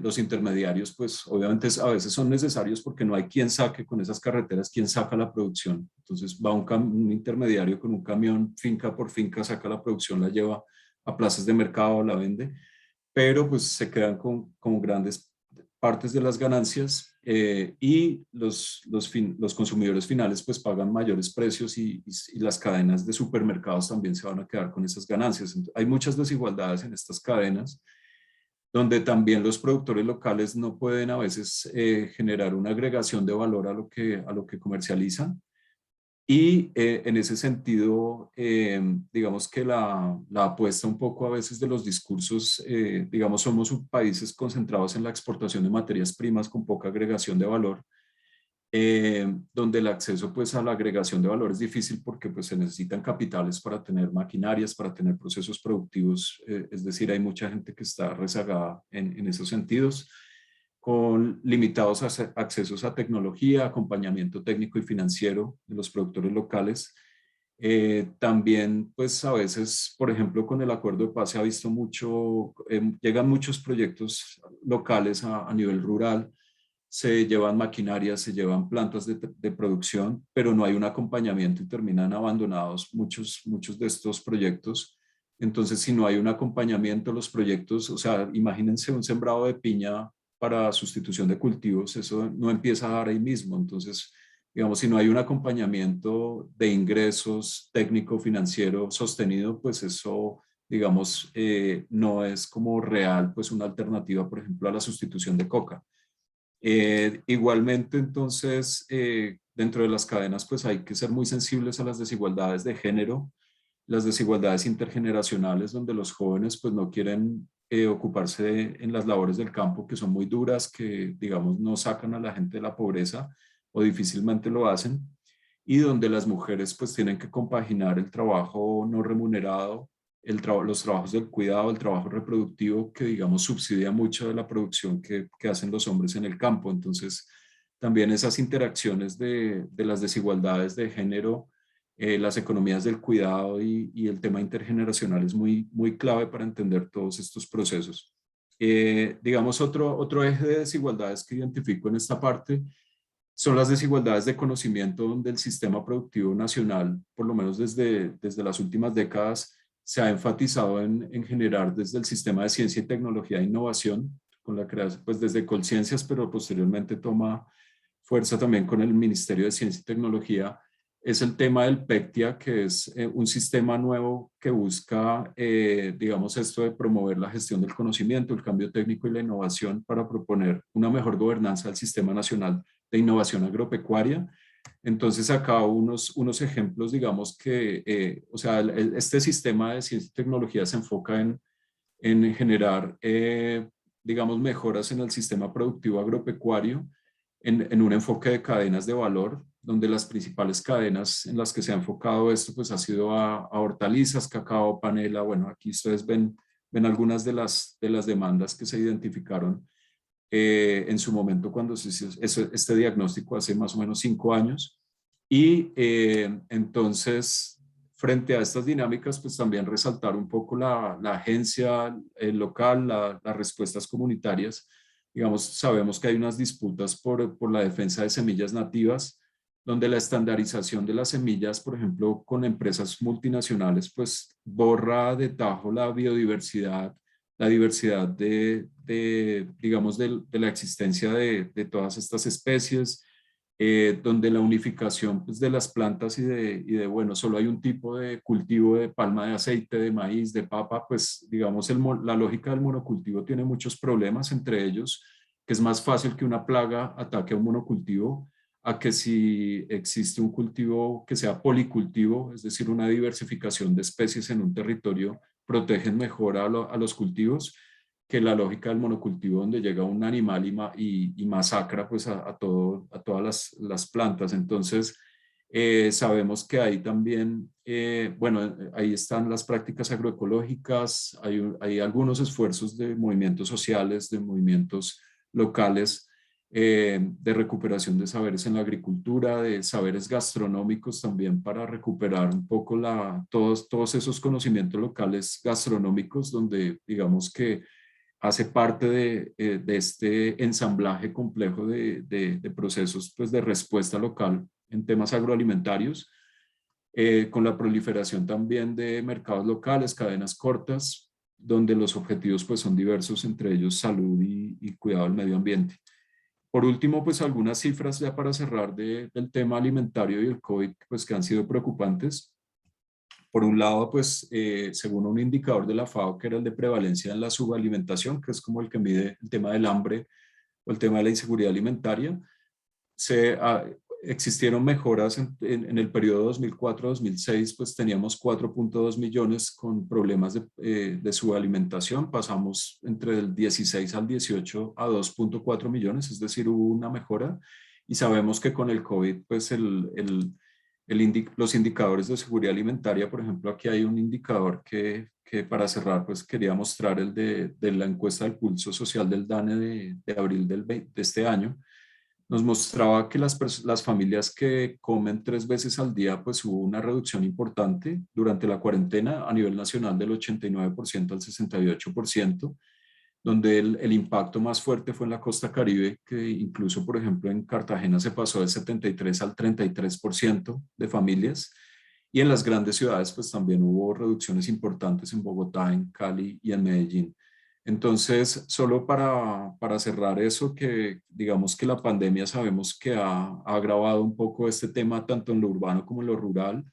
los intermediarios pues obviamente a veces son necesarios porque no hay quien saque con esas carreteras, quien saca la producción. Entonces va un intermediario con un camión finca por finca, saca la producción, la lleva a plazas de mercado, la vende, pero pues se quedan con grandes partes de las ganancias y los consumidores finales pues pagan mayores precios y las cadenas de supermercados también se van a quedar con esas ganancias. Entonces, hay muchas desigualdades en estas cadenas donde también los productores locales no pueden a veces generar una agregación de valor a lo que comercializan. Y en ese sentido, digamos que la apuesta un poco a veces de los discursos, digamos, somos países concentrados en la exportación de materias primas con poca agregación de valor, donde el acceso pues a la agregación de valor es difícil porque pues se necesitan capitales para tener maquinarias, para tener procesos productivos, es decir, hay mucha gente que está rezagada en esos sentidos, con limitados accesos a tecnología, acompañamiento técnico y financiero de los productores locales. También, pues a veces, por ejemplo, con el acuerdo de paz se ha visto mucho, llegan muchos proyectos locales a nivel rural, se llevan maquinarias, se llevan plantas de producción, pero no hay un acompañamiento y terminan abandonados muchos de estos proyectos. Entonces, si no hay un acompañamiento, los proyectos, o sea, imagínense un sembrado de piña para sustitución de cultivos, eso no empieza a dar ahí mismo. Entonces, digamos, si no hay un acompañamiento de ingresos técnico, financiero sostenido, pues eso, digamos, no es como real, pues una alternativa, por ejemplo, a la sustitución de coca. Igualmente, entonces, dentro de las cadenas, pues hay que ser muy sensibles a las desigualdades de género, las desigualdades intergeneracionales, donde los jóvenes pues no quieren ocuparse en las labores del campo, que son muy duras, que digamos no sacan a la gente de la pobreza o difícilmente lo hacen, y donde las mujeres pues tienen que compaginar el trabajo no remunerado, los trabajos del cuidado, el trabajo reproductivo, que digamos subsidia mucho de la producción que hacen los hombres en el campo. Entonces, también esas interacciones de las desigualdades de género, las economías del cuidado y el tema intergeneracional es muy clave para entender todos estos procesos. Digamos, otro eje de desigualdades que identifico en esta parte son las desigualdades de conocimiento, donde el sistema productivo nacional, por lo menos desde las últimas décadas, se ha enfatizado en generar desde el sistema de ciencia y tecnología e innovación, con la creación, pues desde Colciencias, pero posteriormente toma fuerza también con el Ministerio de Ciencia y Tecnología, es el tema del PECTIA, que es un sistema nuevo que busca, digamos, esto de promover la gestión del conocimiento, el cambio técnico y la innovación para proponer una mejor gobernanza del Sistema Nacional de Innovación Agropecuaria. Entonces, acá unos ejemplos, digamos que, o sea, este sistema de ciencia y tecnología se enfoca en generar, digamos, mejoras en el sistema productivo agropecuario, en un enfoque de cadenas de valor, donde las principales cadenas en las que se ha enfocado esto, pues ha sido a hortalizas, cacao, panela. Bueno, aquí ustedes ven algunas de las demandas que se identificaron en su momento cuando se hizo este diagnóstico hace más o menos 5 años. Y entonces, frente a estas dinámicas, pues también resaltar un poco la agencia local, las respuestas comunitarias. Digamos, sabemos que hay unas disputas por la defensa de semillas nativas, donde la estandarización de las semillas, por ejemplo, con empresas multinacionales, pues borra de tajo la biodiversidad, la diversidad digamos, de la existencia de todas estas especies, donde la unificación pues, de las plantas bueno, solo hay un tipo de cultivo de palma de aceite, de maíz, de papa, pues digamos, la lógica del monocultivo tiene muchos problemas, entre ellos que es más fácil que una plaga ataque a un monocultivo a que si existe un cultivo que sea policultivo, es decir, una diversificación de especies en un territorio, protegen mejor a los cultivos que la lógica del monocultivo, donde llega un animal y masacra pues a todas las plantas. Entonces, sabemos que hay también, bueno, ahí están las prácticas agroecológicas, hay algunos esfuerzos de movimientos sociales, de movimientos locales, de recuperación de saberes en la agricultura, de saberes gastronómicos también para recuperar un poco todos esos conocimientos locales gastronómicos, donde digamos que hace parte de este ensamblaje complejo de procesos pues, de respuesta local en temas agroalimentarios, con la proliferación también de mercados locales, cadenas cortas, donde los objetivos pues, son diversos, entre ellos salud y cuidado del medio ambiente. Por último, pues algunas cifras ya para cerrar del tema alimentario y el COVID, pues que han sido preocupantes. Por un lado, pues según un indicador de la FAO, que era el de prevalencia en la subalimentación, que es como el que mide el tema del hambre o el tema de la inseguridad alimentaria, se, existieron mejoras en el periodo 2004-2006, pues teníamos 4.2 millones con problemas de subalimentación, pasamos entre el 16 al 18 a 2.4 millones, es decir, hubo una mejora y sabemos que con el COVID, pues los indicadores de seguridad alimentaria, por ejemplo, aquí hay un indicador que para cerrar, pues quería mostrar el de la encuesta del pulso social del DANE de abril de este año. Nos mostraba que las familias que comen 3 veces al día, pues hubo una reducción importante durante la cuarentena a nivel nacional del 89% al 68%, donde el impacto más fuerte fue en la costa Caribe, que incluso, por ejemplo, en Cartagena se pasó del 73 al 33% de familias, y en las grandes ciudades, pues también hubo reducciones importantes en Bogotá, en Cali y en Medellín. Entonces, solo para cerrar eso, que digamos que la pandemia sabemos que ha agravado un poco este tema tanto en lo urbano como en lo rural,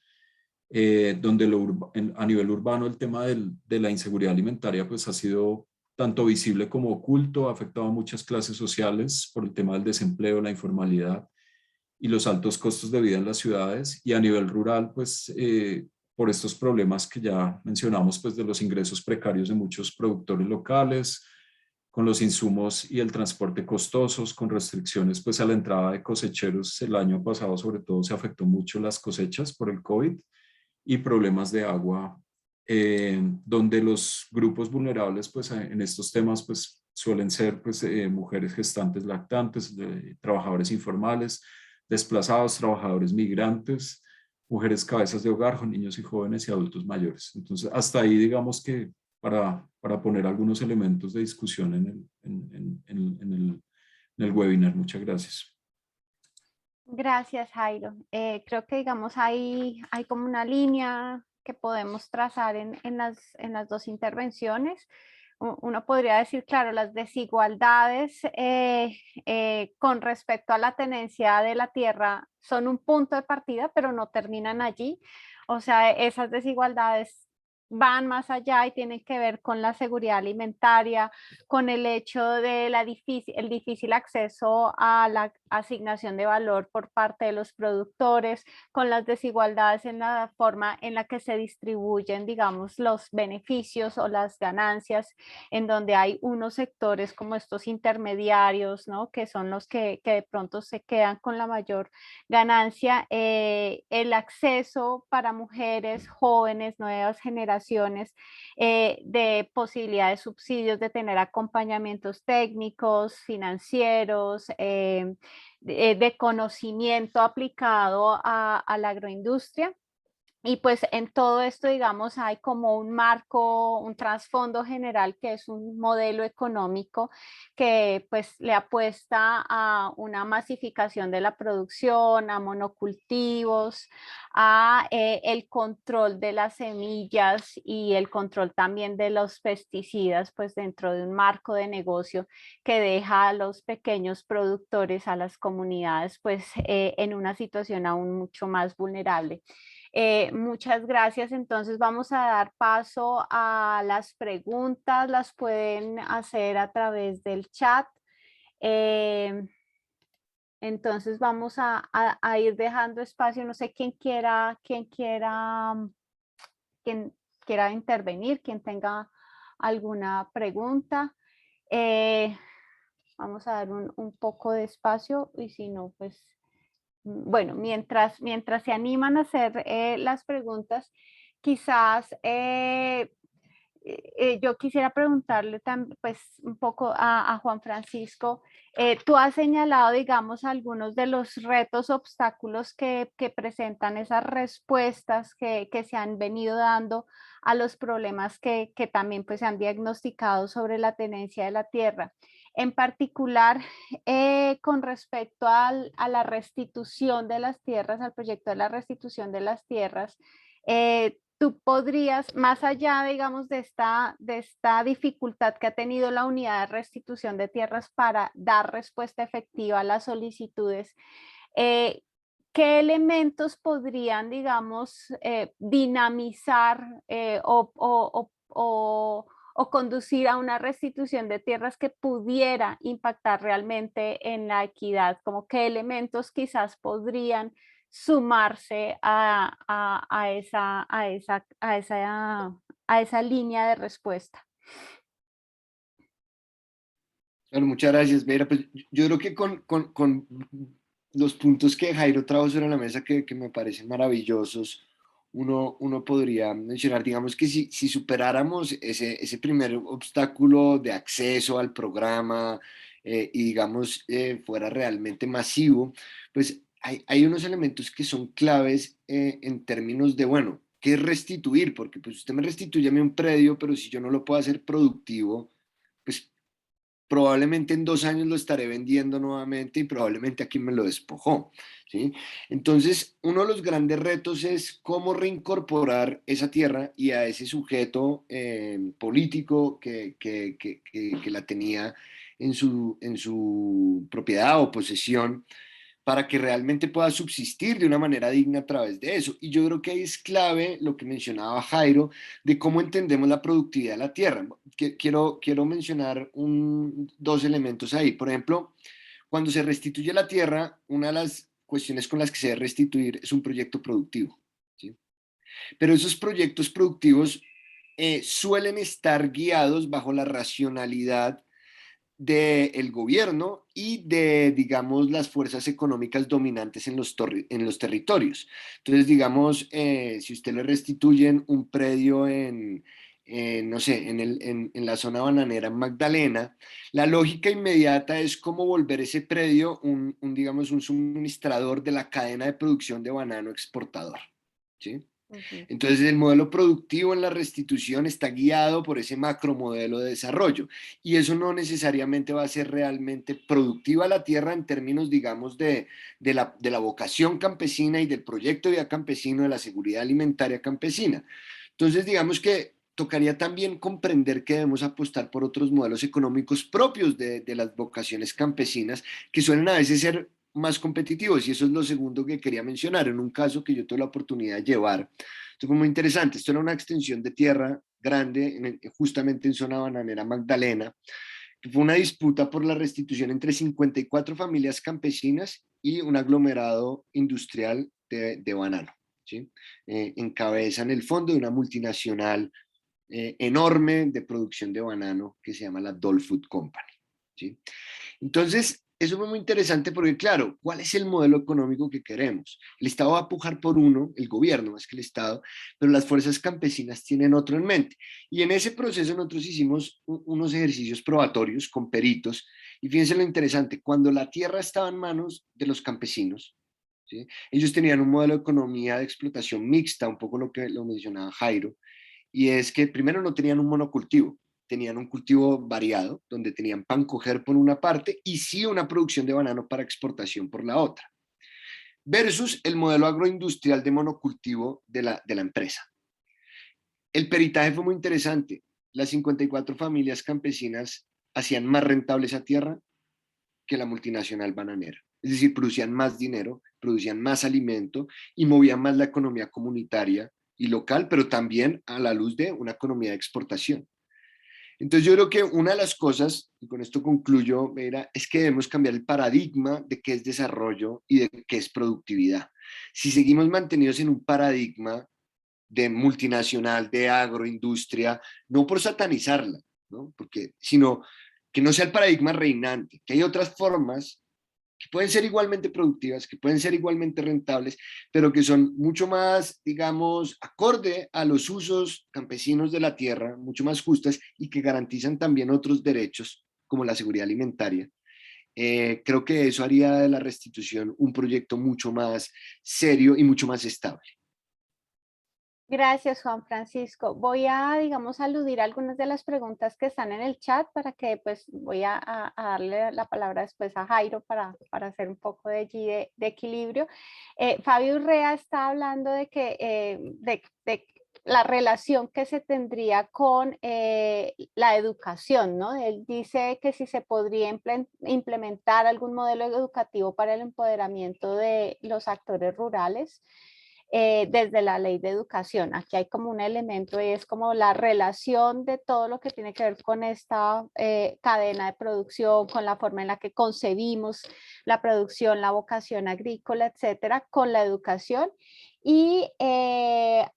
donde a nivel urbano el tema de la inseguridad alimentaria pues ha sido tanto visible como oculto, ha afectado a muchas clases sociales por el tema del desempleo, la informalidad y los altos costos de vida en las ciudades, y a nivel rural pues por estos problemas que ya mencionamos pues de los ingresos precarios de muchos productores locales, con los insumos y el transporte costosos, con restricciones pues a la entrada de cosecheros. El año pasado sobre todo se afectó mucho las cosechas por el COVID, y problemas de agua, donde los grupos vulnerables pues, en estos temas pues, suelen ser pues, mujeres gestantes lactantes, trabajadores informales, desplazados, trabajadores migrantes, mujeres cabezas de hogar, niños y jóvenes y adultos mayores. Entonces, hasta ahí digamos que para poner algunos elementos de discusión en el webinar. Muchas gracias. Gracias, Jairo. Creo que, digamos, hay como una línea que podemos trazar en las dos intervenciones. Uno podría decir, claro, las desigualdades con respecto a la tenencia de la tierra son un punto de partida, pero no terminan allí. O sea, esas desigualdades van más allá y tienen que ver con la seguridad alimentaria, con el hecho de el difícil acceso a la asignación de valor por parte de los productores, con las desigualdades en la forma en la que se distribuyen, digamos, los beneficios o las ganancias, en donde hay unos sectores como estos intermediarios, ¿no? Que son los que de pronto se quedan con la mayor ganancia, el acceso para mujeres jóvenes, nuevas generaciones, de posibilidades de subsidios, de tener acompañamientos técnicos, financieros, de conocimiento aplicado a la agroindustria. Y pues en todo esto, digamos, hay como un marco, un trasfondo general que es un modelo económico que pues le apuesta a una masificación de la producción, a monocultivos, a el control de las semillas y el control también de los pesticidas, pues dentro de un marco de negocio que deja a los pequeños productores, a las comunidades, pues en una situación aún mucho más vulnerable. Muchas gracias. Entonces vamos a dar paso a las preguntas. Las pueden hacer a través del chat. Entonces vamos a ir dejando espacio, no sé quien quiera intervenir, quien tenga alguna pregunta. Vamos a dar un poco de espacio y si no, pues, bueno, mientras se animan a hacer las preguntas, quizás yo quisiera preguntarle pues un poco a Juan Francisco. Tú has señalado, digamos, algunos de los retos, obstáculos que presentan esas respuestas que se han venido dando a los problemas que también pues, se han diagnosticado sobre la tenencia de la tierra. En particular, con respecto a la restitución de las tierras, al proyecto de la restitución de las tierras, tú podrías, más allá, digamos, de esta dificultad que ha tenido la unidad de restitución de tierras para dar respuesta efectiva a las solicitudes, ¿qué elementos podrían, digamos, dinamizar o conducir a una restitución de tierras que pudiera impactar realmente en la equidad? Como qué elementos quizás podrían sumarse a esa línea de respuesta. Bueno, muchas gracias, Vera. Pues yo creo que con los puntos que Jairo trajo sobre la mesa que me parecen maravillosos, uno podría mencionar, digamos que si superáramos ese primer obstáculo de acceso al programa y digamos fuera realmente masivo, pues hay unos elementos que son claves en términos de, bueno, ¿qué es restituir? Porque pues usted me restituye a mí un predio, pero si yo no lo puedo hacer productivo, pues probablemente en 2 años lo estaré vendiendo nuevamente y probablemente aquí me lo despojó, ¿sí? Entonces, uno de los grandes retos es cómo reincorporar esa tierra y a ese sujeto político que la tenía en su propiedad o posesión, para que realmente pueda subsistir de una manera digna a través de eso. Y yo creo que ahí es clave lo que mencionaba Jairo de cómo entendemos la productividad de la tierra. Quiero mencionar dos elementos ahí. Por ejemplo, cuando se restituye la tierra, una de las cuestiones con las que se debe restituir es un proyecto productivo, ¿sí? Pero esos proyectos productivos suelen estar guiados bajo la racionalidad del gobierno y de, digamos, las fuerzas económicas dominantes en los territorios. Entonces, digamos, si usted le restituyen un predio no sé, en la zona bananera en Magdalena, la lógica inmediata es cómo volver ese predio digamos, un suministrador de la cadena de producción de banano exportador, ¿sí? Entonces el modelo productivo en la restitución está guiado por ese macromodelo de desarrollo y eso no necesariamente va a ser realmente productiva la tierra en términos, digamos, de la vocación campesina y del proyecto de vida campesino, de la seguridad alimentaria campesina. Entonces, digamos que tocaría también comprender que debemos apostar por otros modelos económicos propios de las vocaciones campesinas que suelen a veces ser más competitivos y eso es lo segundo que quería mencionar. En un caso que yo tuve la oportunidad de llevar, esto fue muy interesante, esto era una extensión de tierra grande justamente en zona bananera Magdalena, que fue una disputa por la restitución entre 54 familias campesinas y un aglomerado industrial de banano, ¿sí? Encabeza en el fondo de una multinacional enorme de producción de banano que se llama la Dole Food Company, ¿sí? Entonces, eso fue muy interesante porque, claro, ¿cuál es el modelo económico que queremos? El Estado va a pujar por uno, el gobierno más que el Estado, pero las fuerzas campesinas tienen otro en mente. Y en ese proceso nosotros hicimos unos ejercicios probatorios con peritos. Y fíjense lo interesante, cuando la tierra estaba en manos de los campesinos, ¿sí? Ellos tenían un modelo de economía de explotación mixta, un poco lo que lo mencionaba Jairo, y es que primero no tenían un monocultivo, tenían un cultivo variado, donde tenían pan coger por una parte y sí una producción de banano para exportación por la otra, versus el modelo agroindustrial de monocultivo de la empresa. El peritaje fue muy interesante. Las 54 familias campesinas hacían más rentable esa tierra que la multinacional bananera. Es decir, producían más dinero, producían más alimento y movían más la economía comunitaria y local, pero también a la luz de una economía de exportación. Entonces yo creo que una de las cosas, y con esto concluyo, es que debemos cambiar el paradigma de qué es desarrollo y de qué es productividad. Si seguimos mantenidos en un paradigma de multinacional, de agroindustria, no por satanizarla, ¿no? Sino que no sea el paradigma reinante, que hay otras formas que pueden ser igualmente productivas, que pueden ser igualmente rentables, pero que son mucho más, digamos, acorde a los usos campesinos de la tierra, mucho más justas y que garantizan también otros derechos, como la seguridad alimentaria. Creo que eso haría de la restitución un proyecto mucho más serio y mucho más estable. Gracias, Juan Francisco. Voy a, digamos, aludir a algunas de las preguntas que están en el chat para que, pues, voy a darle la palabra después a Jairo para hacer un poco de allí de equilibrio. Fabio Urrea está hablando de que, de la relación que se tendría con la educación, ¿no? Él dice que si se podría implementar algún modelo educativo para el empoderamiento de los actores rurales. Desde la ley de educación. Aquí hay como un elemento y es como la relación de todo lo que tiene que ver con esta cadena de producción, con la forma en la que concebimos la producción, la vocación agrícola, etcétera, con la educación. Y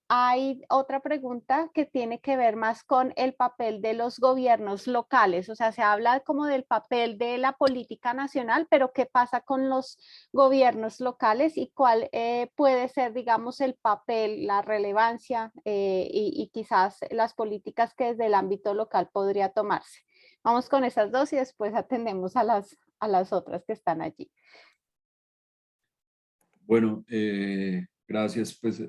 hay otra pregunta que tiene que ver más con el papel de los gobiernos locales. O sea, se habla como del papel de la política nacional, pero ¿qué pasa con los gobiernos locales y cuál puede ser, digamos, el papel, la relevancia y quizás las políticas que desde el ámbito local podría tomarse? Vamos con esas dos y después atendemos a las otras que están allí. Bueno, gracias. Pues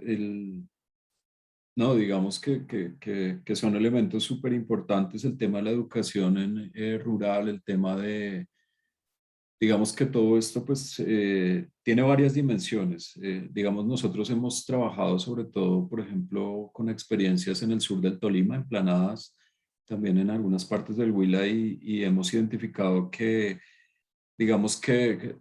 no, digamos que son elementos súper importantes el tema de la educación rural, el tema de, digamos que todo esto pues tiene varias dimensiones. Digamos, nosotros hemos trabajado sobre todo, por ejemplo, con experiencias en el sur del Tolima, en planadas, también en algunas partes del Huila y hemos identificado que, digamos que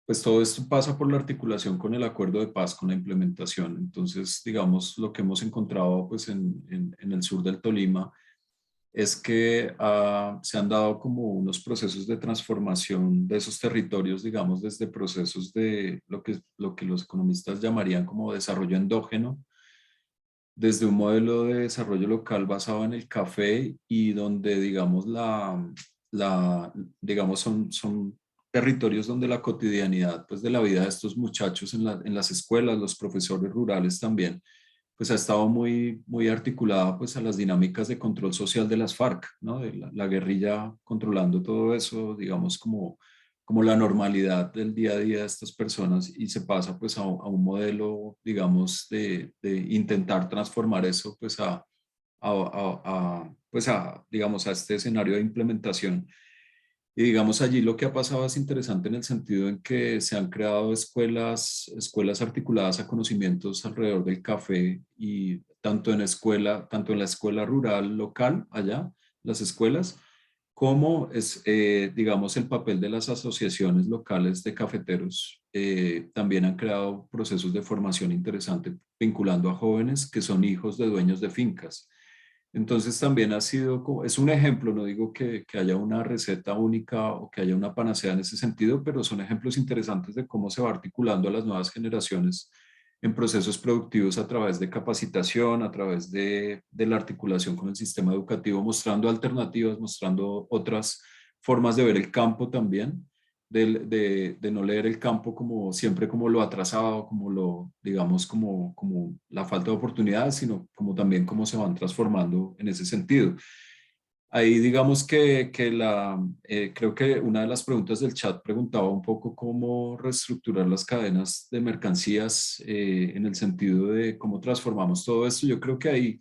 pues todo esto pasa por la articulación con el acuerdo de paz, con la implementación. Entonces, digamos, lo que hemos encontrado pues en el sur del Tolima es que se han dado como unos procesos de transformación de esos territorios, digamos, desde procesos de lo que los economistas llamarían como desarrollo endógeno, desde un modelo de desarrollo local basado en el café y donde, digamos, digamos son territorios donde la cotidianidad pues, de la vida de estos muchachos en las escuelas, los profesores rurales también, pues ha estado muy articulada pues, a las dinámicas de control social de las FARC, ¿no? De la guerrilla controlando todo eso, digamos, como la normalidad del día a día de estas personas y se pasa pues a un modelo, digamos, de intentar transformar eso pues pues digamos, a este escenario de implementación. Y digamos, allí lo que ha pasado es interesante en el sentido en que se han creado escuelas articuladas a conocimientos alrededor del café y tanto tanto en la escuela rural local, allá, las escuelas, como es, digamos, el papel de las asociaciones locales de cafeteros. También han creado procesos de formación interesante vinculando a jóvenes que son hijos de dueños de fincas. Entonces también ha sido, es un ejemplo, no digo que haya una receta única o que haya una panacea en ese sentido, pero son ejemplos interesantes de cómo se va articulando a las nuevas generaciones en procesos productivos a través de capacitación, a través de la articulación con el sistema educativo, mostrando alternativas, mostrando otras formas de ver el campo también, de no leer el campo como siempre como lo atrasado, como lo, digamos, como la falta de oportunidades, sino como también cómo se van transformando en ese sentido. Ahí digamos creo que una de las preguntas del chat preguntaba un poco cómo reestructurar las cadenas de mercancías en el sentido de cómo transformamos todo esto. Yo creo que ahí,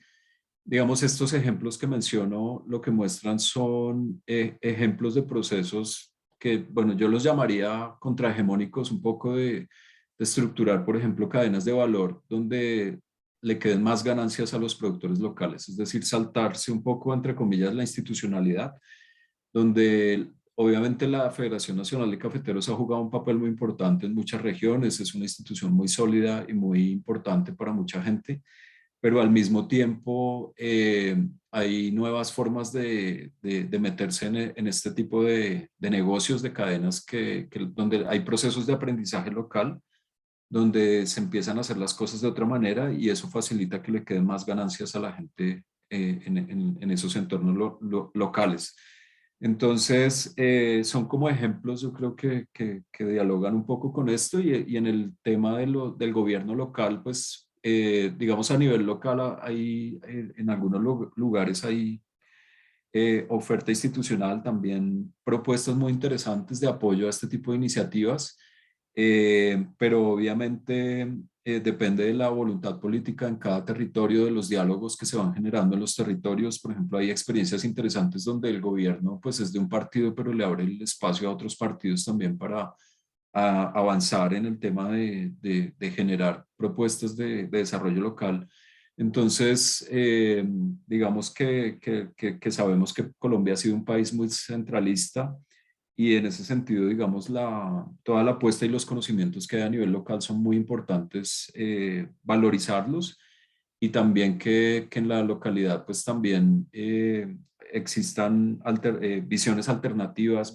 digamos, estos ejemplos que menciono lo que muestran son ejemplos de procesos que, bueno, yo los llamaría contrahegemónicos, un poco de estructurar, por ejemplo, cadenas de valor donde le queden más ganancias a los productores locales, es decir, saltarse un poco, entre comillas, la institucionalidad, donde obviamente la Federación Nacional de Cafeteros ha jugado un papel muy importante en muchas regiones, es una institución muy sólida y muy importante para mucha gente, pero al mismo tiempo hay nuevas formas de meterse en este tipo de negocios, de cadenas donde hay procesos de aprendizaje local, donde se empiezan a hacer las cosas de otra manera y eso facilita que le queden más ganancias a la gente en esos entornos locales. Entonces, son como ejemplos, yo creo que dialogan un poco con esto y en el tema del gobierno local, pues, digamos a nivel local, en algunos lugares hay oferta institucional, también propuestas muy interesantes de apoyo a este tipo de iniciativas, pero obviamente depende de la voluntad política en cada territorio, de los diálogos que se van generando en los territorios. Por ejemplo, hay experiencias interesantes donde el gobierno pues es de un partido, pero le abre el espacio a otros partidos también para avanzar en el tema de generar propuestas de desarrollo local. Entonces, digamos que sabemos que Colombia ha sido un país muy centralista y en ese sentido, digamos, toda la apuesta y los conocimientos que hay a nivel local son muy importantes valorizarlos y también que en la localidad pues también existan visiones alternativas,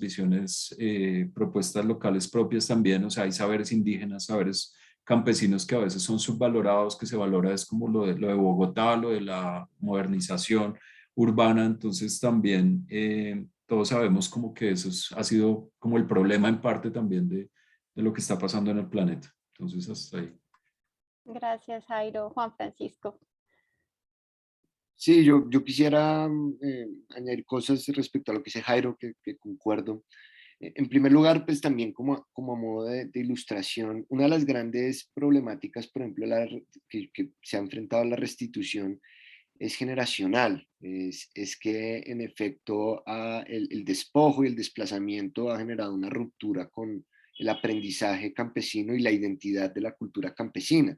propuestas locales propias también, o sea, hay saberes indígenas, saberes campesinos que a veces son subvalorados, que se valora es como lo de Bogotá, lo de la modernización urbana, entonces también todos sabemos como que ha sido como el problema en parte también de lo que está pasando en el planeta. Entonces hasta ahí. Gracias, Jairo. Juan Francisco. Sí, yo quisiera añadir cosas respecto a lo que dice Jairo, que concuerdo. En primer lugar, pues también como a modo de ilustración, una de las grandes problemáticas, por ejemplo, que se ha enfrentado a la restitución es generacional. Es que en efecto el despojo y el desplazamiento ha generado una ruptura con el aprendizaje campesino y la identidad de la cultura campesina.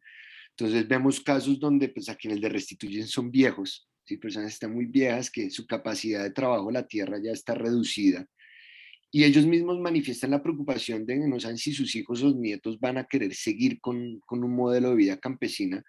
Entonces vemos casos donde pues a quienes le restituyen son viejos, ¿sí? Personas que están muy viejas, que su capacidad de trabajo en la tierra ya está reducida y ellos mismos manifiestan la preocupación de que no saben si sus hijos o nietos van a querer seguir con un modelo de vida campesina,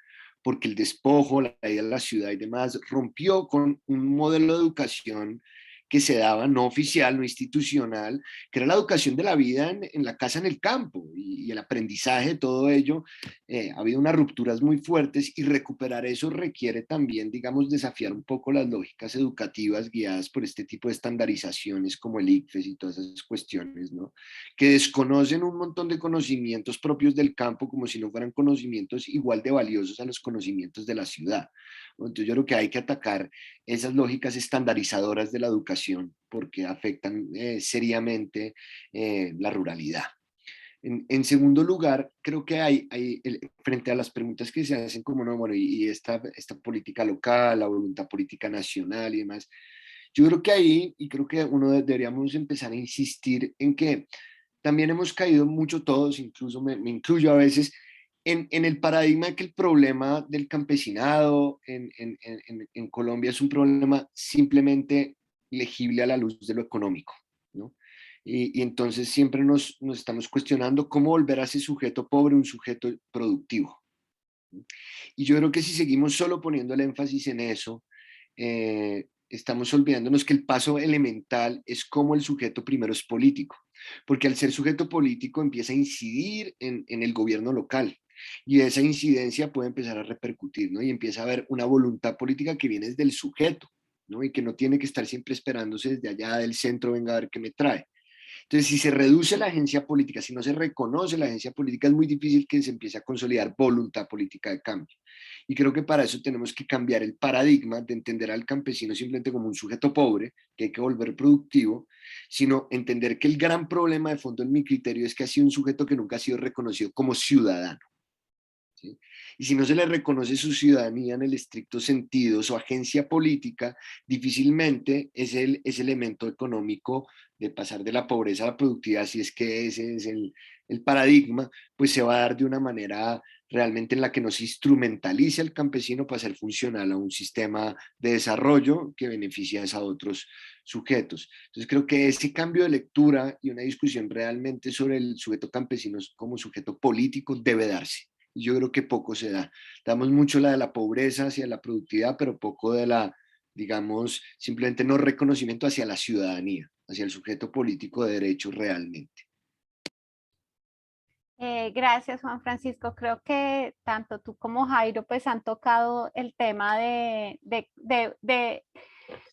porque el despojo, la ida a la ciudad y demás rompió con un modelo de educación que se daba no oficial, no institucional, que era la educación de la vida en la casa, en el campo, y el aprendizaje de todo ello. Ha habido unas rupturas muy fuertes y recuperar eso requiere también, digamos, desafiar un poco las lógicas educativas guiadas por este tipo de estandarizaciones como el ICFES y todas esas cuestiones, ¿no? Que desconocen un montón de conocimientos propios del campo como si no fueran conocimientos igual de valiosos a los conocimientos de la ciudad. Entonces yo creo que hay que atacar esas lógicas estandarizadoras de la educación porque afectan seriamente la ruralidad. En segundo lugar, creo que frente a las preguntas que se hacen como, no, bueno, y esta política local, la voluntad política nacional y demás, yo creo que ahí, y creo que deberíamos empezar a insistir en que también hemos caído mucho todos, incluso me incluyo a veces, en el paradigma de que el problema del campesinado en Colombia es un problema simplemente legible a la luz de lo económico, ¿no? Y entonces siempre nos estamos cuestionando cómo volver a ese sujeto pobre un sujeto productivo. Y yo creo que si seguimos solo poniendo el énfasis en eso, estamos olvidándonos que el paso elemental es cómo el sujeto primero es político, porque al ser sujeto político empieza a incidir en el gobierno local. Y esa incidencia puede empezar a repercutir, ¿no? Y empieza a haber una voluntad política que viene desde el sujeto, ¿no? Y que no tiene que estar siempre esperándose desde allá del centro, venga a ver qué me trae. Entonces, si se reduce la agencia política, si no se reconoce la agencia política, es muy difícil que se empiece a consolidar voluntad política de cambio. Y creo que para eso tenemos que cambiar el paradigma de entender al campesino simplemente como un sujeto pobre que hay que volver productivo, sino entender que el gran problema de fondo en mi criterio es que ha sido un sujeto que nunca ha sido reconocido como ciudadano. ¿Sí? Y si no se le reconoce su ciudadanía en el estricto sentido, su agencia política, difícilmente ese elemento económico de pasar de la pobreza a la productividad, si es que ese es el paradigma, pues se va a dar de una manera realmente en la que no se instrumentalice al campesino para ser funcional a un sistema de desarrollo que beneficia a otros sujetos. Entonces creo que ese cambio de lectura y una discusión realmente sobre el sujeto campesino como sujeto político debe darse. y yo creo que poco se da. Damos mucho la de la pobreza hacia la productividad, pero poco de la, digamos, simplemente no reconocimiento hacia la ciudadanía, hacia el sujeto político de derecho realmente. Gracias, Juan Francisco. Creo que tanto tú como Jairo pues han tocado el tema de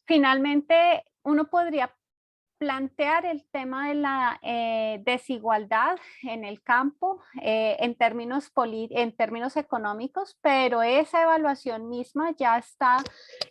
finalmente uno podría plantear el tema de la desigualdad en el campo en términos económicos, pero esa evaluación misma ya está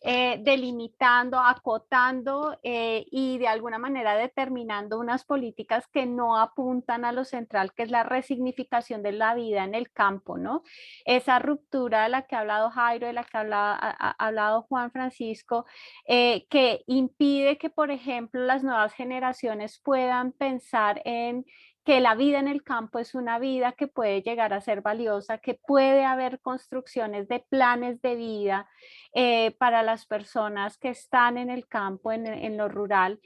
delimitando, acotando y de alguna manera determinando unas políticas que no apuntan a lo central, que es la resignificación de la vida en el campo, ¿no? Esa ruptura de la que ha hablado Jairo, de la que ha hablado Juan Francisco, que impide que, por ejemplo, las nuevas generaciones puedan pensar en que la vida en el campo es una vida que puede llegar a ser valiosa, que puede haber construcciones de planes de vida para las personas que están en el campo, en lo rural,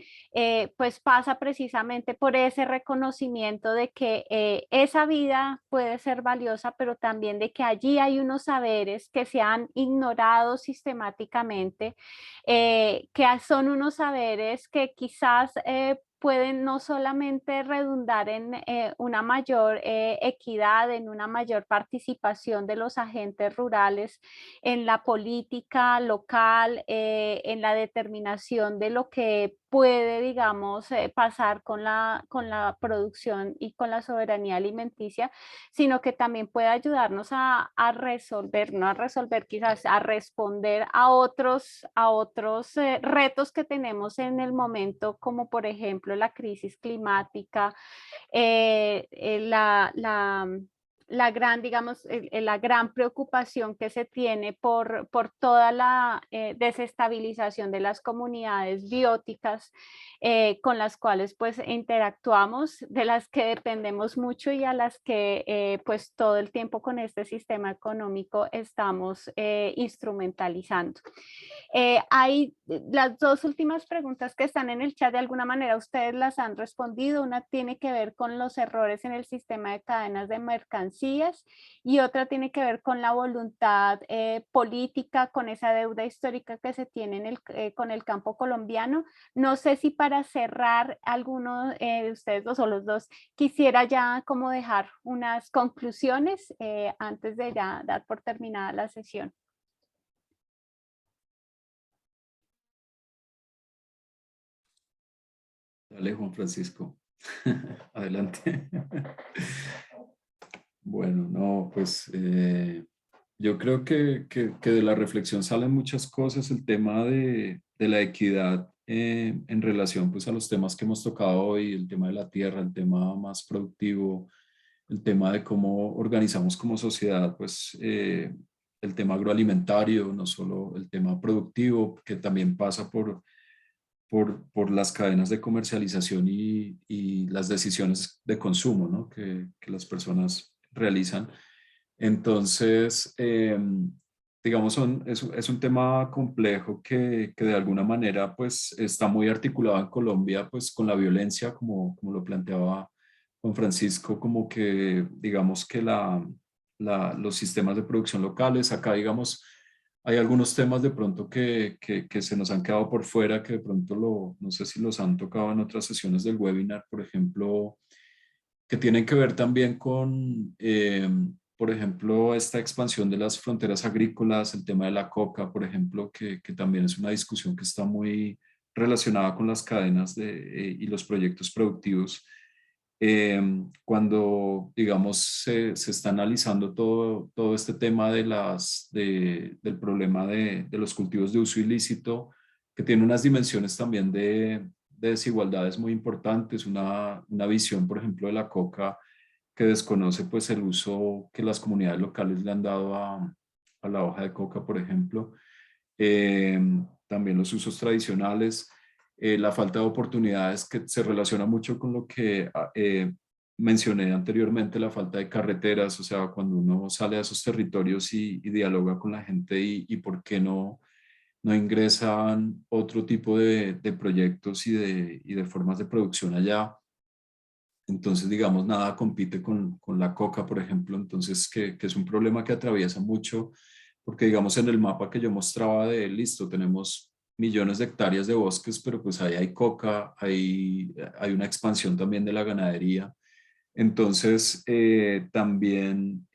pues pasa precisamente por ese reconocimiento de que esa vida puede ser valiosa, pero también de que allí hay unos saberes que se han ignorado sistemáticamente, que son unos saberes que quizás pueden no solamente redundar en una mayor equidad, en una mayor participación de los agentes rurales en la política local, en la determinación de lo que puede, digamos, pasar con la producción y con la soberanía alimenticia, sino que también puede ayudarnos a resolver, no a resolver quizás, a responder a otros retos que tenemos en el momento, como por ejemplo la crisis climática, la gran, digamos, la gran preocupación que se tiene por toda la desestabilización de las comunidades bióticas con las cuales pues interactuamos, de las que dependemos mucho y a las que pues todo el tiempo con este sistema económico estamos instrumentalizando. Hay las dos últimas preguntas que están en el chat, de alguna manera ustedes las han respondido. Una tiene que ver con los errores en el sistema de cadenas de mercancías y otra tiene que ver con la voluntad política, con esa deuda histórica que se tiene con el campo colombiano. No sé si para cerrar alguno de ustedes dos o los dos quisiera ya como dejar unas conclusiones antes de ya dar por terminada la sesión. Dale, Juan Francisco. Adelante. Bueno, no, pues yo creo que de la reflexión salen muchas cosas. El tema de la equidad en relación pues, a los temas que hemos tocado hoy, el tema de la tierra, el tema más productivo, el tema de cómo organizamos como sociedad, pues el tema agroalimentario, no solo el tema productivo, que también pasa por las cadenas de comercialización y las decisiones de consumo, ¿no? que las personas realizan. Entonces, digamos, es un tema complejo que de alguna manera pues, está muy articulado en Colombia pues, con la violencia, como lo planteaba Juan Francisco, como que digamos que los sistemas de producción locales, acá digamos, hay algunos temas de pronto que se nos han quedado por fuera, que de pronto no sé si los han tocado en otras sesiones del webinar, por ejemplo, que tienen que ver también con, por ejemplo, esta expansión de las fronteras agrícolas, el tema de la coca, por ejemplo, que también es una discusión que está muy relacionada con las cadenas y los proyectos productivos. Cuando, digamos, se está analizando todo este tema del problema de los cultivos de uso ilícito, que tiene unas dimensiones también de desigualdades muy importantes, una visión, por ejemplo, de la coca que desconoce pues el uso que las comunidades locales le han dado a la hoja de coca, por ejemplo. También los usos tradicionales, la falta de oportunidades que se relaciona mucho con lo que mencioné anteriormente, la falta de carreteras, o sea, cuando uno sale a esos territorios y dialoga con la gente y por qué no ingresan otro tipo de proyectos y de formas de producción allá. Entonces, digamos, nada compite con la coca, por ejemplo, entonces que es un problema que atraviesa mucho, porque digamos en el mapa que yo mostraba de, listo, tenemos millones de hectáreas de bosques, pero pues ahí hay coca, hay una expansión también de la ganadería. Entonces, también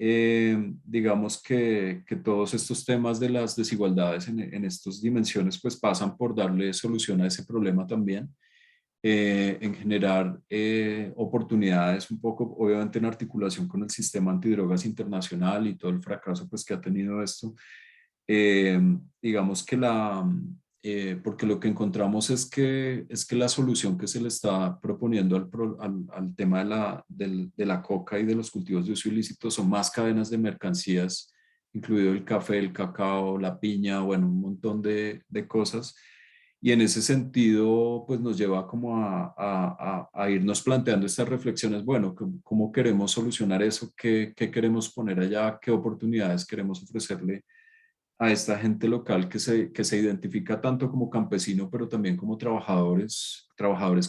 digamos que todos estos temas de las desigualdades en estas dimensiones pues pasan por darle solución a ese problema también, en generar oportunidades un poco, obviamente en articulación con el sistema antidrogas internacional y todo el fracaso pues que ha tenido esto. Eh, digamos que porque lo que encontramos es que la solución que se le está proponiendo al tema de la coca y de los cultivos de uso ilícito son más cadenas de mercancías, incluido el café, el cacao, la piña, bueno, un montón de cosas. Y en ese sentido, pues nos lleva como a irnos planteando estas reflexiones, bueno, ¿cómo queremos solucionar eso? ¿Qué queremos poner allá? ¿Qué oportunidades queremos ofrecerle a esta gente local que se identifica tanto como campesino, pero también como trabajadores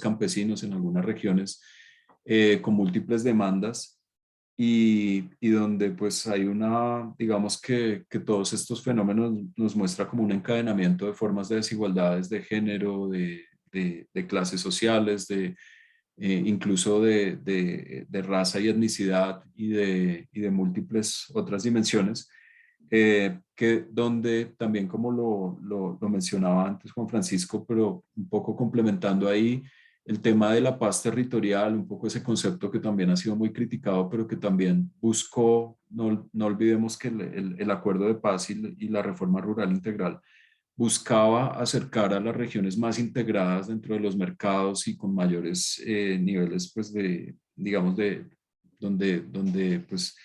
campesinos en algunas regiones, con múltiples demandas y donde pues hay digamos que todos estos fenómenos nos muestra como un encadenamiento de formas de desigualdades de género, de clases sociales, incluso de raza y etnicidad y de múltiples otras dimensiones, donde también como lo mencionaba antes Juan Francisco, pero un poco complementando ahí el tema de la paz territorial, un poco ese concepto que también ha sido muy criticado, pero que también buscó, no olvidemos que el acuerdo de paz y la reforma rural integral buscaba acercar a las regiones más integradas dentro de los mercados y con mayores niveles, pues digamos, donde pues,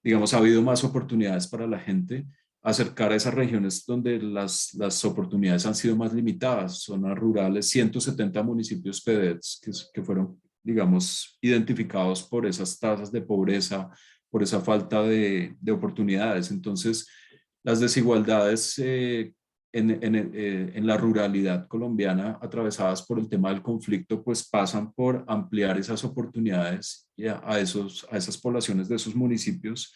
digamos, ha habido más oportunidades para la gente, acercar a esas regiones donde las oportunidades han sido más limitadas, zonas rurales, 170 municipios PEDETs que fueron, digamos, identificados por esas tasas de pobreza, por esa falta de oportunidades. Entonces, las desigualdades en la ruralidad colombiana atravesadas por el tema del conflicto, pues pasan por ampliar esas oportunidades a esas poblaciones de esos municipios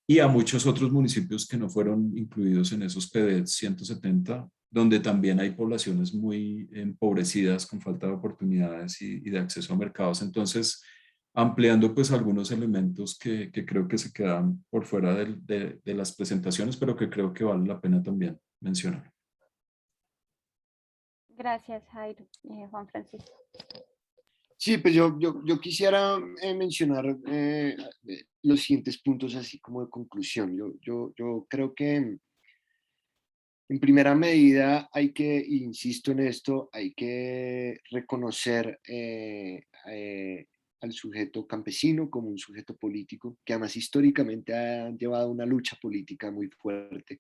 y a muchos otros municipios que no fueron incluidos en esos PD 170, donde también hay poblaciones muy empobrecidas con falta de oportunidades y de acceso a mercados. Entonces, ampliando pues algunos elementos que creo que se quedan por fuera de las presentaciones, pero que creo que vale la pena también mencionar. Gracias, Jairo. Juan Francisco. Sí, pues yo quisiera mencionar los siguientes puntos así como de conclusión. Yo creo que en primera medida hay que, insisto en esto, hay que reconocer al sujeto campesino como un sujeto político, que además históricamente ha llevado una lucha política muy fuerte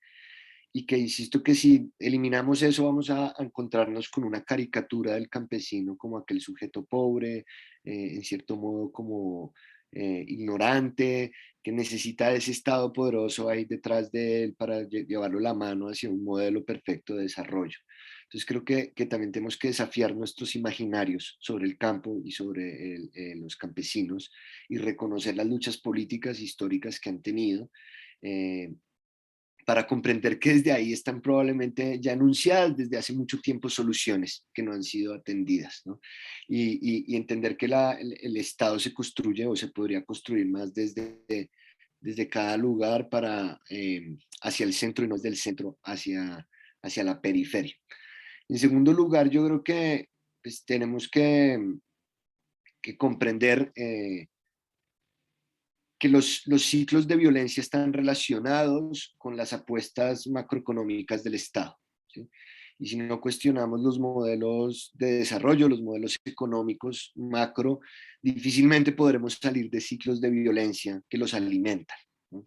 y que insisto que si eliminamos eso vamos a encontrarnos con una caricatura del campesino como aquel sujeto pobre, en cierto modo como ignorante, que necesita de ese Estado poderoso ahí detrás de él para llevarlo la mano hacia un modelo perfecto de desarrollo. Entonces creo que también tenemos que desafiar nuestros imaginarios sobre el campo y sobre los campesinos y reconocer las luchas políticas históricas que han tenido. Para comprender que desde ahí están probablemente ya anunciadas desde hace mucho tiempo soluciones que no han sido atendidas, ¿no? Y entender que el Estado se construye o se podría construir más desde cada lugar hacia el centro y no desde el centro hacia la periferia. En segundo lugar, yo creo que pues, tenemos que comprender que los ciclos de violencia están relacionados con las apuestas macroeconómicas del Estado, ¿sí? Y si no cuestionamos los modelos de desarrollo, los modelos económicos macro, difícilmente podremos salir de ciclos de violencia que los alimentan, ¿no?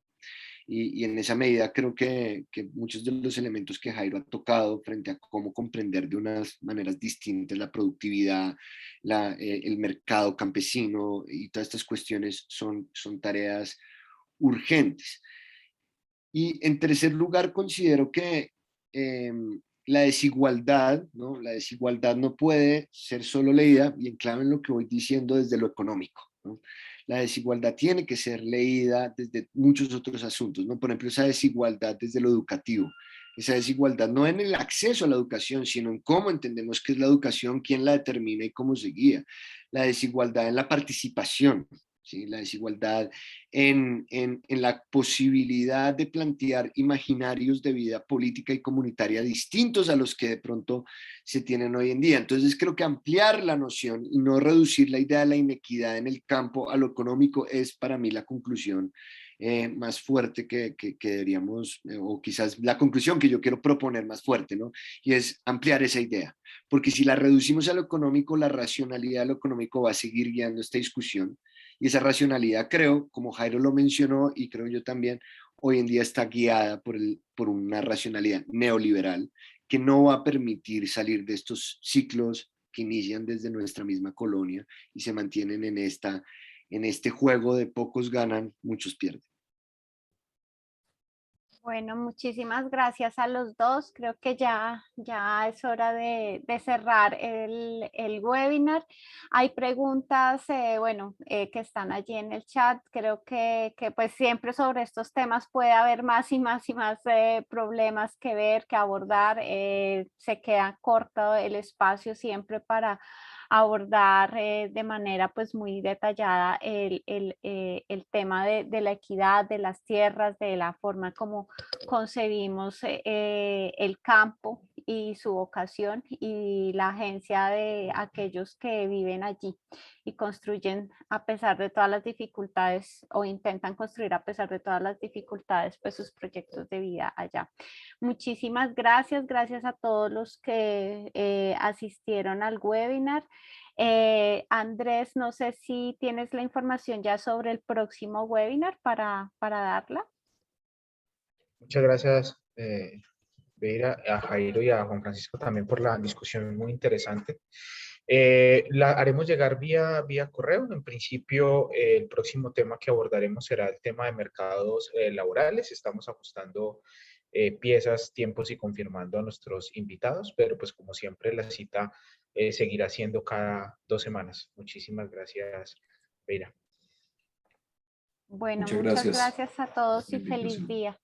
Y en esa medida creo que muchos de los elementos que Jairo ha tocado frente a cómo comprender de unas maneras distintas la productividad, el mercado campesino y todas estas cuestiones son tareas urgentes. Y en tercer lugar, considero que la desigualdad, ¿no? La desigualdad no puede ser solo leída y en clave en lo que voy diciendo desde lo económico, ¿no? La desigualdad tiene que ser leída desde muchos otros asuntos, ¿no? Por ejemplo, esa desigualdad desde lo educativo, esa desigualdad no en el acceso a la educación, sino en cómo entendemos qué es la educación, quién la determina y cómo se guía. La desigualdad en la participación, ¿sí? La desigualdad en la posibilidad de plantear imaginarios de vida política y comunitaria distintos a los que de pronto se tienen hoy en día. Entonces creo que ampliar la noción y no reducir la idea de la inequidad en el campo a lo económico es para mí la conclusión más fuerte que deberíamos, o quizás la conclusión que yo quiero proponer más fuerte, ¿no? Y es ampliar esa idea, porque si la reducimos a lo económico, la racionalidad de lo económico va a seguir guiando esta discusión, y esa racionalidad, creo, como Jairo lo mencionó y creo yo también, hoy en día está guiada por una racionalidad neoliberal que no va a permitir salir de estos ciclos que inician desde nuestra misma colonia y se mantienen en este juego de pocos ganan, muchos pierden. Bueno, muchísimas gracias a los dos. Creo que ya es hora de cerrar el webinar. Hay preguntas, que están allí en el chat. Creo que pues siempre sobre estos temas puede haber más y más problemas que ver, que abordar. Se queda corto el espacio siempre para abordar de manera pues muy detallada el tema de la equidad, de las tierras, de la forma como concebimos el campo y su vocación y la agencia de aquellos que viven allí y construyen a pesar de todas las dificultades o intentan construir a pesar de todas las dificultades pues sus proyectos de vida allá. Muchísimas gracias, gracias a todos los que asistieron al webinar. Andrés, no sé si tienes la información ya sobre el próximo webinar para darla. Muchas gracias, Beira, a Jairo y a Juan Francisco también por la discusión muy interesante. La haremos llegar vía correo. En principio, el próximo tema que abordaremos será el tema de mercados laborales. Estamos ajustando piezas, tiempos y confirmando a nuestros invitados, pero pues como siempre la cita seguirá siendo cada 2 semanas. Muchísimas gracias, Beira. Bueno, Muchas muchas gracias gracias a todos por y la feliz invitación. día.